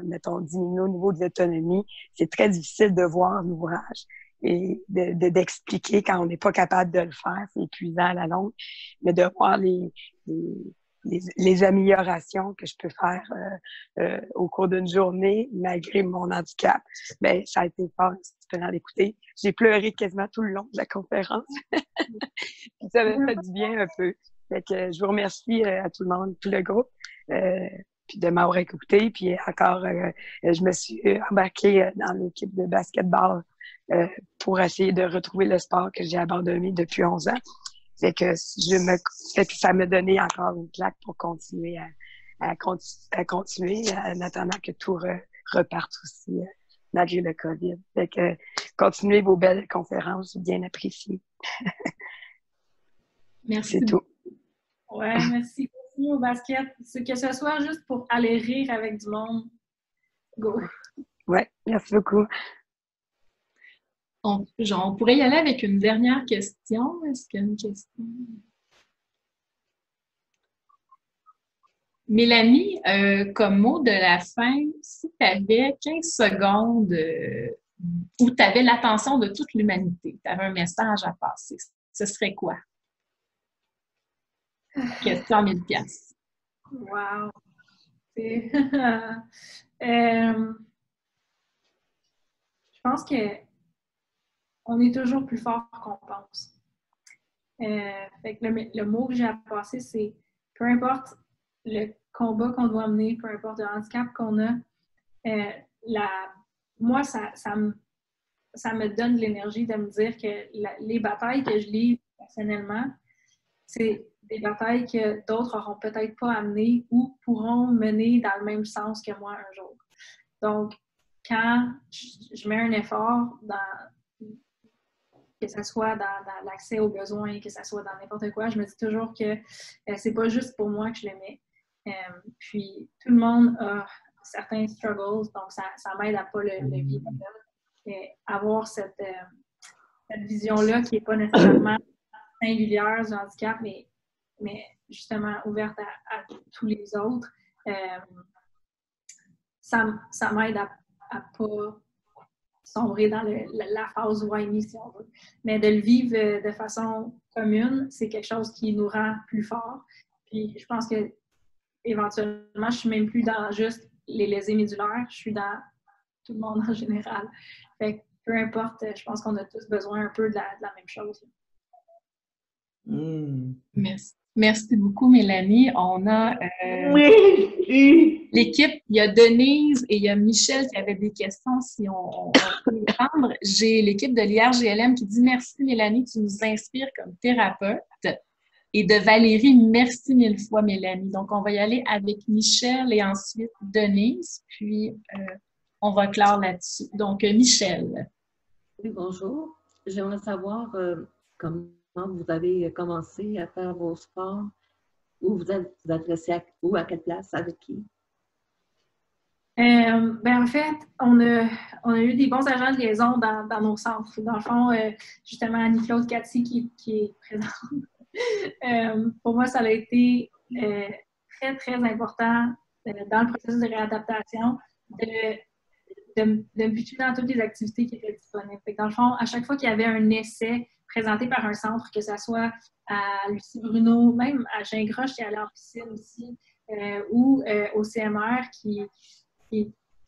mettons, diminué au niveau de l'autonomie, c'est très difficile de voir l'ouvrage et d'expliquer quand on n'est pas capable de le faire, c'est épuisant à la longue, mais de voir les améliorations que je peux faire au cours d'une journée, malgré mon handicap, ben ça a été fort inspirant d'écouter. J'ai pleuré quasiment tout le long de la conférence. Puis ça m'a fait du bien un peu. Fait que je vous remercie à tout le monde, tout le groupe, puis de m'avoir écouté. Puis encore, je me suis embarquée dans l'équipe de basketball pour essayer de retrouver le sport que j'ai abandonné depuis 11 ans. Fait que ça m'a donné encore une claque pour continuer à continuer, en attendant que tout reparte aussi, malgré le COVID. Fait que continuez vos belles conférences, bien appréciées. Merci. C'est tout. Ouais, merci beaucoup au basket. Que ce soit juste pour aller rire avec du monde. Go! Ouais, merci beaucoup. On pourrait y aller avec une dernière question. Est-ce qu'il y a une question? Mélanie, comme mot de la fin, si tu avais 15 secondes où tu avais l'attention de toute l'humanité, tu avais un message à passer, ce serait quoi? Question 1000 $. Wow! Je pense que on est toujours plus fort qu'on pense. Fait que le mot que j'ai à passer, c'est peu importe le combat qu'on doit mener, peu importe le handicap qu'on a, moi, ça me donne de l'énergie de me dire que les batailles que je livre personnellement, c'est des batailles que d'autres n'auront peut-être pas amenées ou pourront mener dans le même sens que moi un jour. Donc, quand je mets un effort que ce soit dans l'accès aux besoins, que ce soit dans n'importe quoi, je me dis toujours que c'est pas juste pour moi que je le mets. Puis, tout le monde a certains struggles, donc ça m'aide à ne pas le vivre. Et avoir cette vision-là qui n'est pas nécessairement singulière du handicap, mais justement ouverte à tous les autres, ça m'aide à ne pas sombrer dans la phase whiny, si on veut. Mais de le vivre de façon commune, c'est quelque chose qui nous rend plus forts. Puis je pense que éventuellement, je ne suis même plus dans juste les lésés médulaires, je suis dans tout le monde en général. Fait que peu importe, je pense qu'on a tous besoin un peu de la même chose. Merci. Merci beaucoup, Mélanie. On a Oui! l'équipe, il y a Denise et il y a Michel qui avaient des questions si on peut les prendre. J'ai l'équipe de l'IRGLM qui dit merci, Mélanie, tu nous inspires comme thérapeute. Et de Valérie, merci mille fois, Mélanie. Donc, on va y aller avec Michel et ensuite Denise, puis on va clore là-dessus. Donc, Michel. Oui, bonjour. J'aimerais savoir comment vous avez commencé à faire vos sports, où vous vous adressez où, à quelle place, avec qui? En fait, on a eu des bons agents de liaison dans nos centres. Dans le fond, justement, Annie-Claude Cathy qui est présente. Pour moi, ça a été très, très important dans le processus de réadaptation de me pitcher dans toutes les activités qui étaient disponibles. Dans le fond, à chaque fois qu'il y avait un essai présenté par un centre, que ce soit à Lucie Bruno, même à Gingras, qui allait en piscine aussi, ou au CMR qui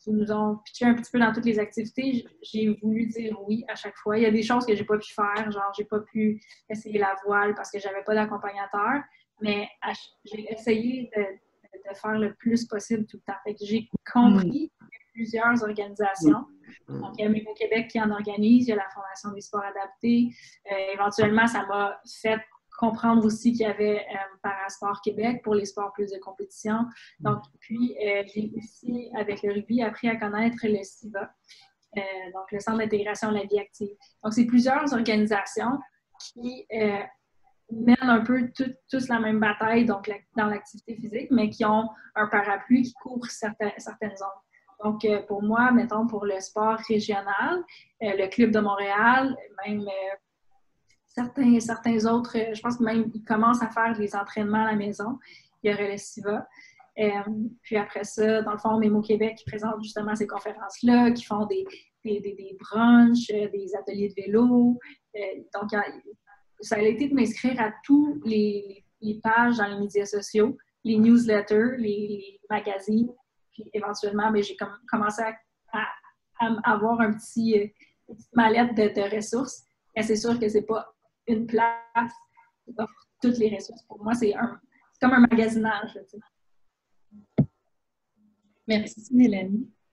nous ont pitché un petit peu dans toutes les activités, j'ai voulu dire oui à chaque fois. Il y a des choses que j'ai pas pu faire, genre j'ai pas pu essayer la voile parce que j'avais pas d'accompagnateur, mais j'ai essayé de faire le plus possible tout le temps. Fait que j'ai compris plusieurs organisations. Donc, il y a Mémo Québec qui en organise, il y a la Fondation des sports adaptés. Éventuellement, ça m'a fait comprendre aussi qu'il y avait Parasport Québec pour les sports plus de compétition. Donc, puis, j'ai aussi, avec le rugby, appris à connaître le CIVA, donc le Centre d'intégration à la vie active. Donc, c'est plusieurs organisations qui mènent un peu tous la même bataille donc dans l'activité physique, mais qui ont un parapluie qui couvre certaines zones. Donc, pour moi, mettons, pour le sport régional, le Club de Montréal, même certains autres, je pense que même ils commencent à faire des entraînements à la maison. Il y aurait le CIVA. Puis après ça, dans le fond, Mémo Québec qui présente justement ces conférences-là, qui font des brunchs, des ateliers de vélo. Donc, ça a été de m'inscrire à tous les pages dans les médias sociaux, les newsletters, les magazines. Puis éventuellement, j'ai commencé à avoir une petite mallette de ressources. Mais c'est sûr que c'est pas une place qui offre toutes les ressources. Pour moi, c'est comme un magasinage. Merci, Mélanie.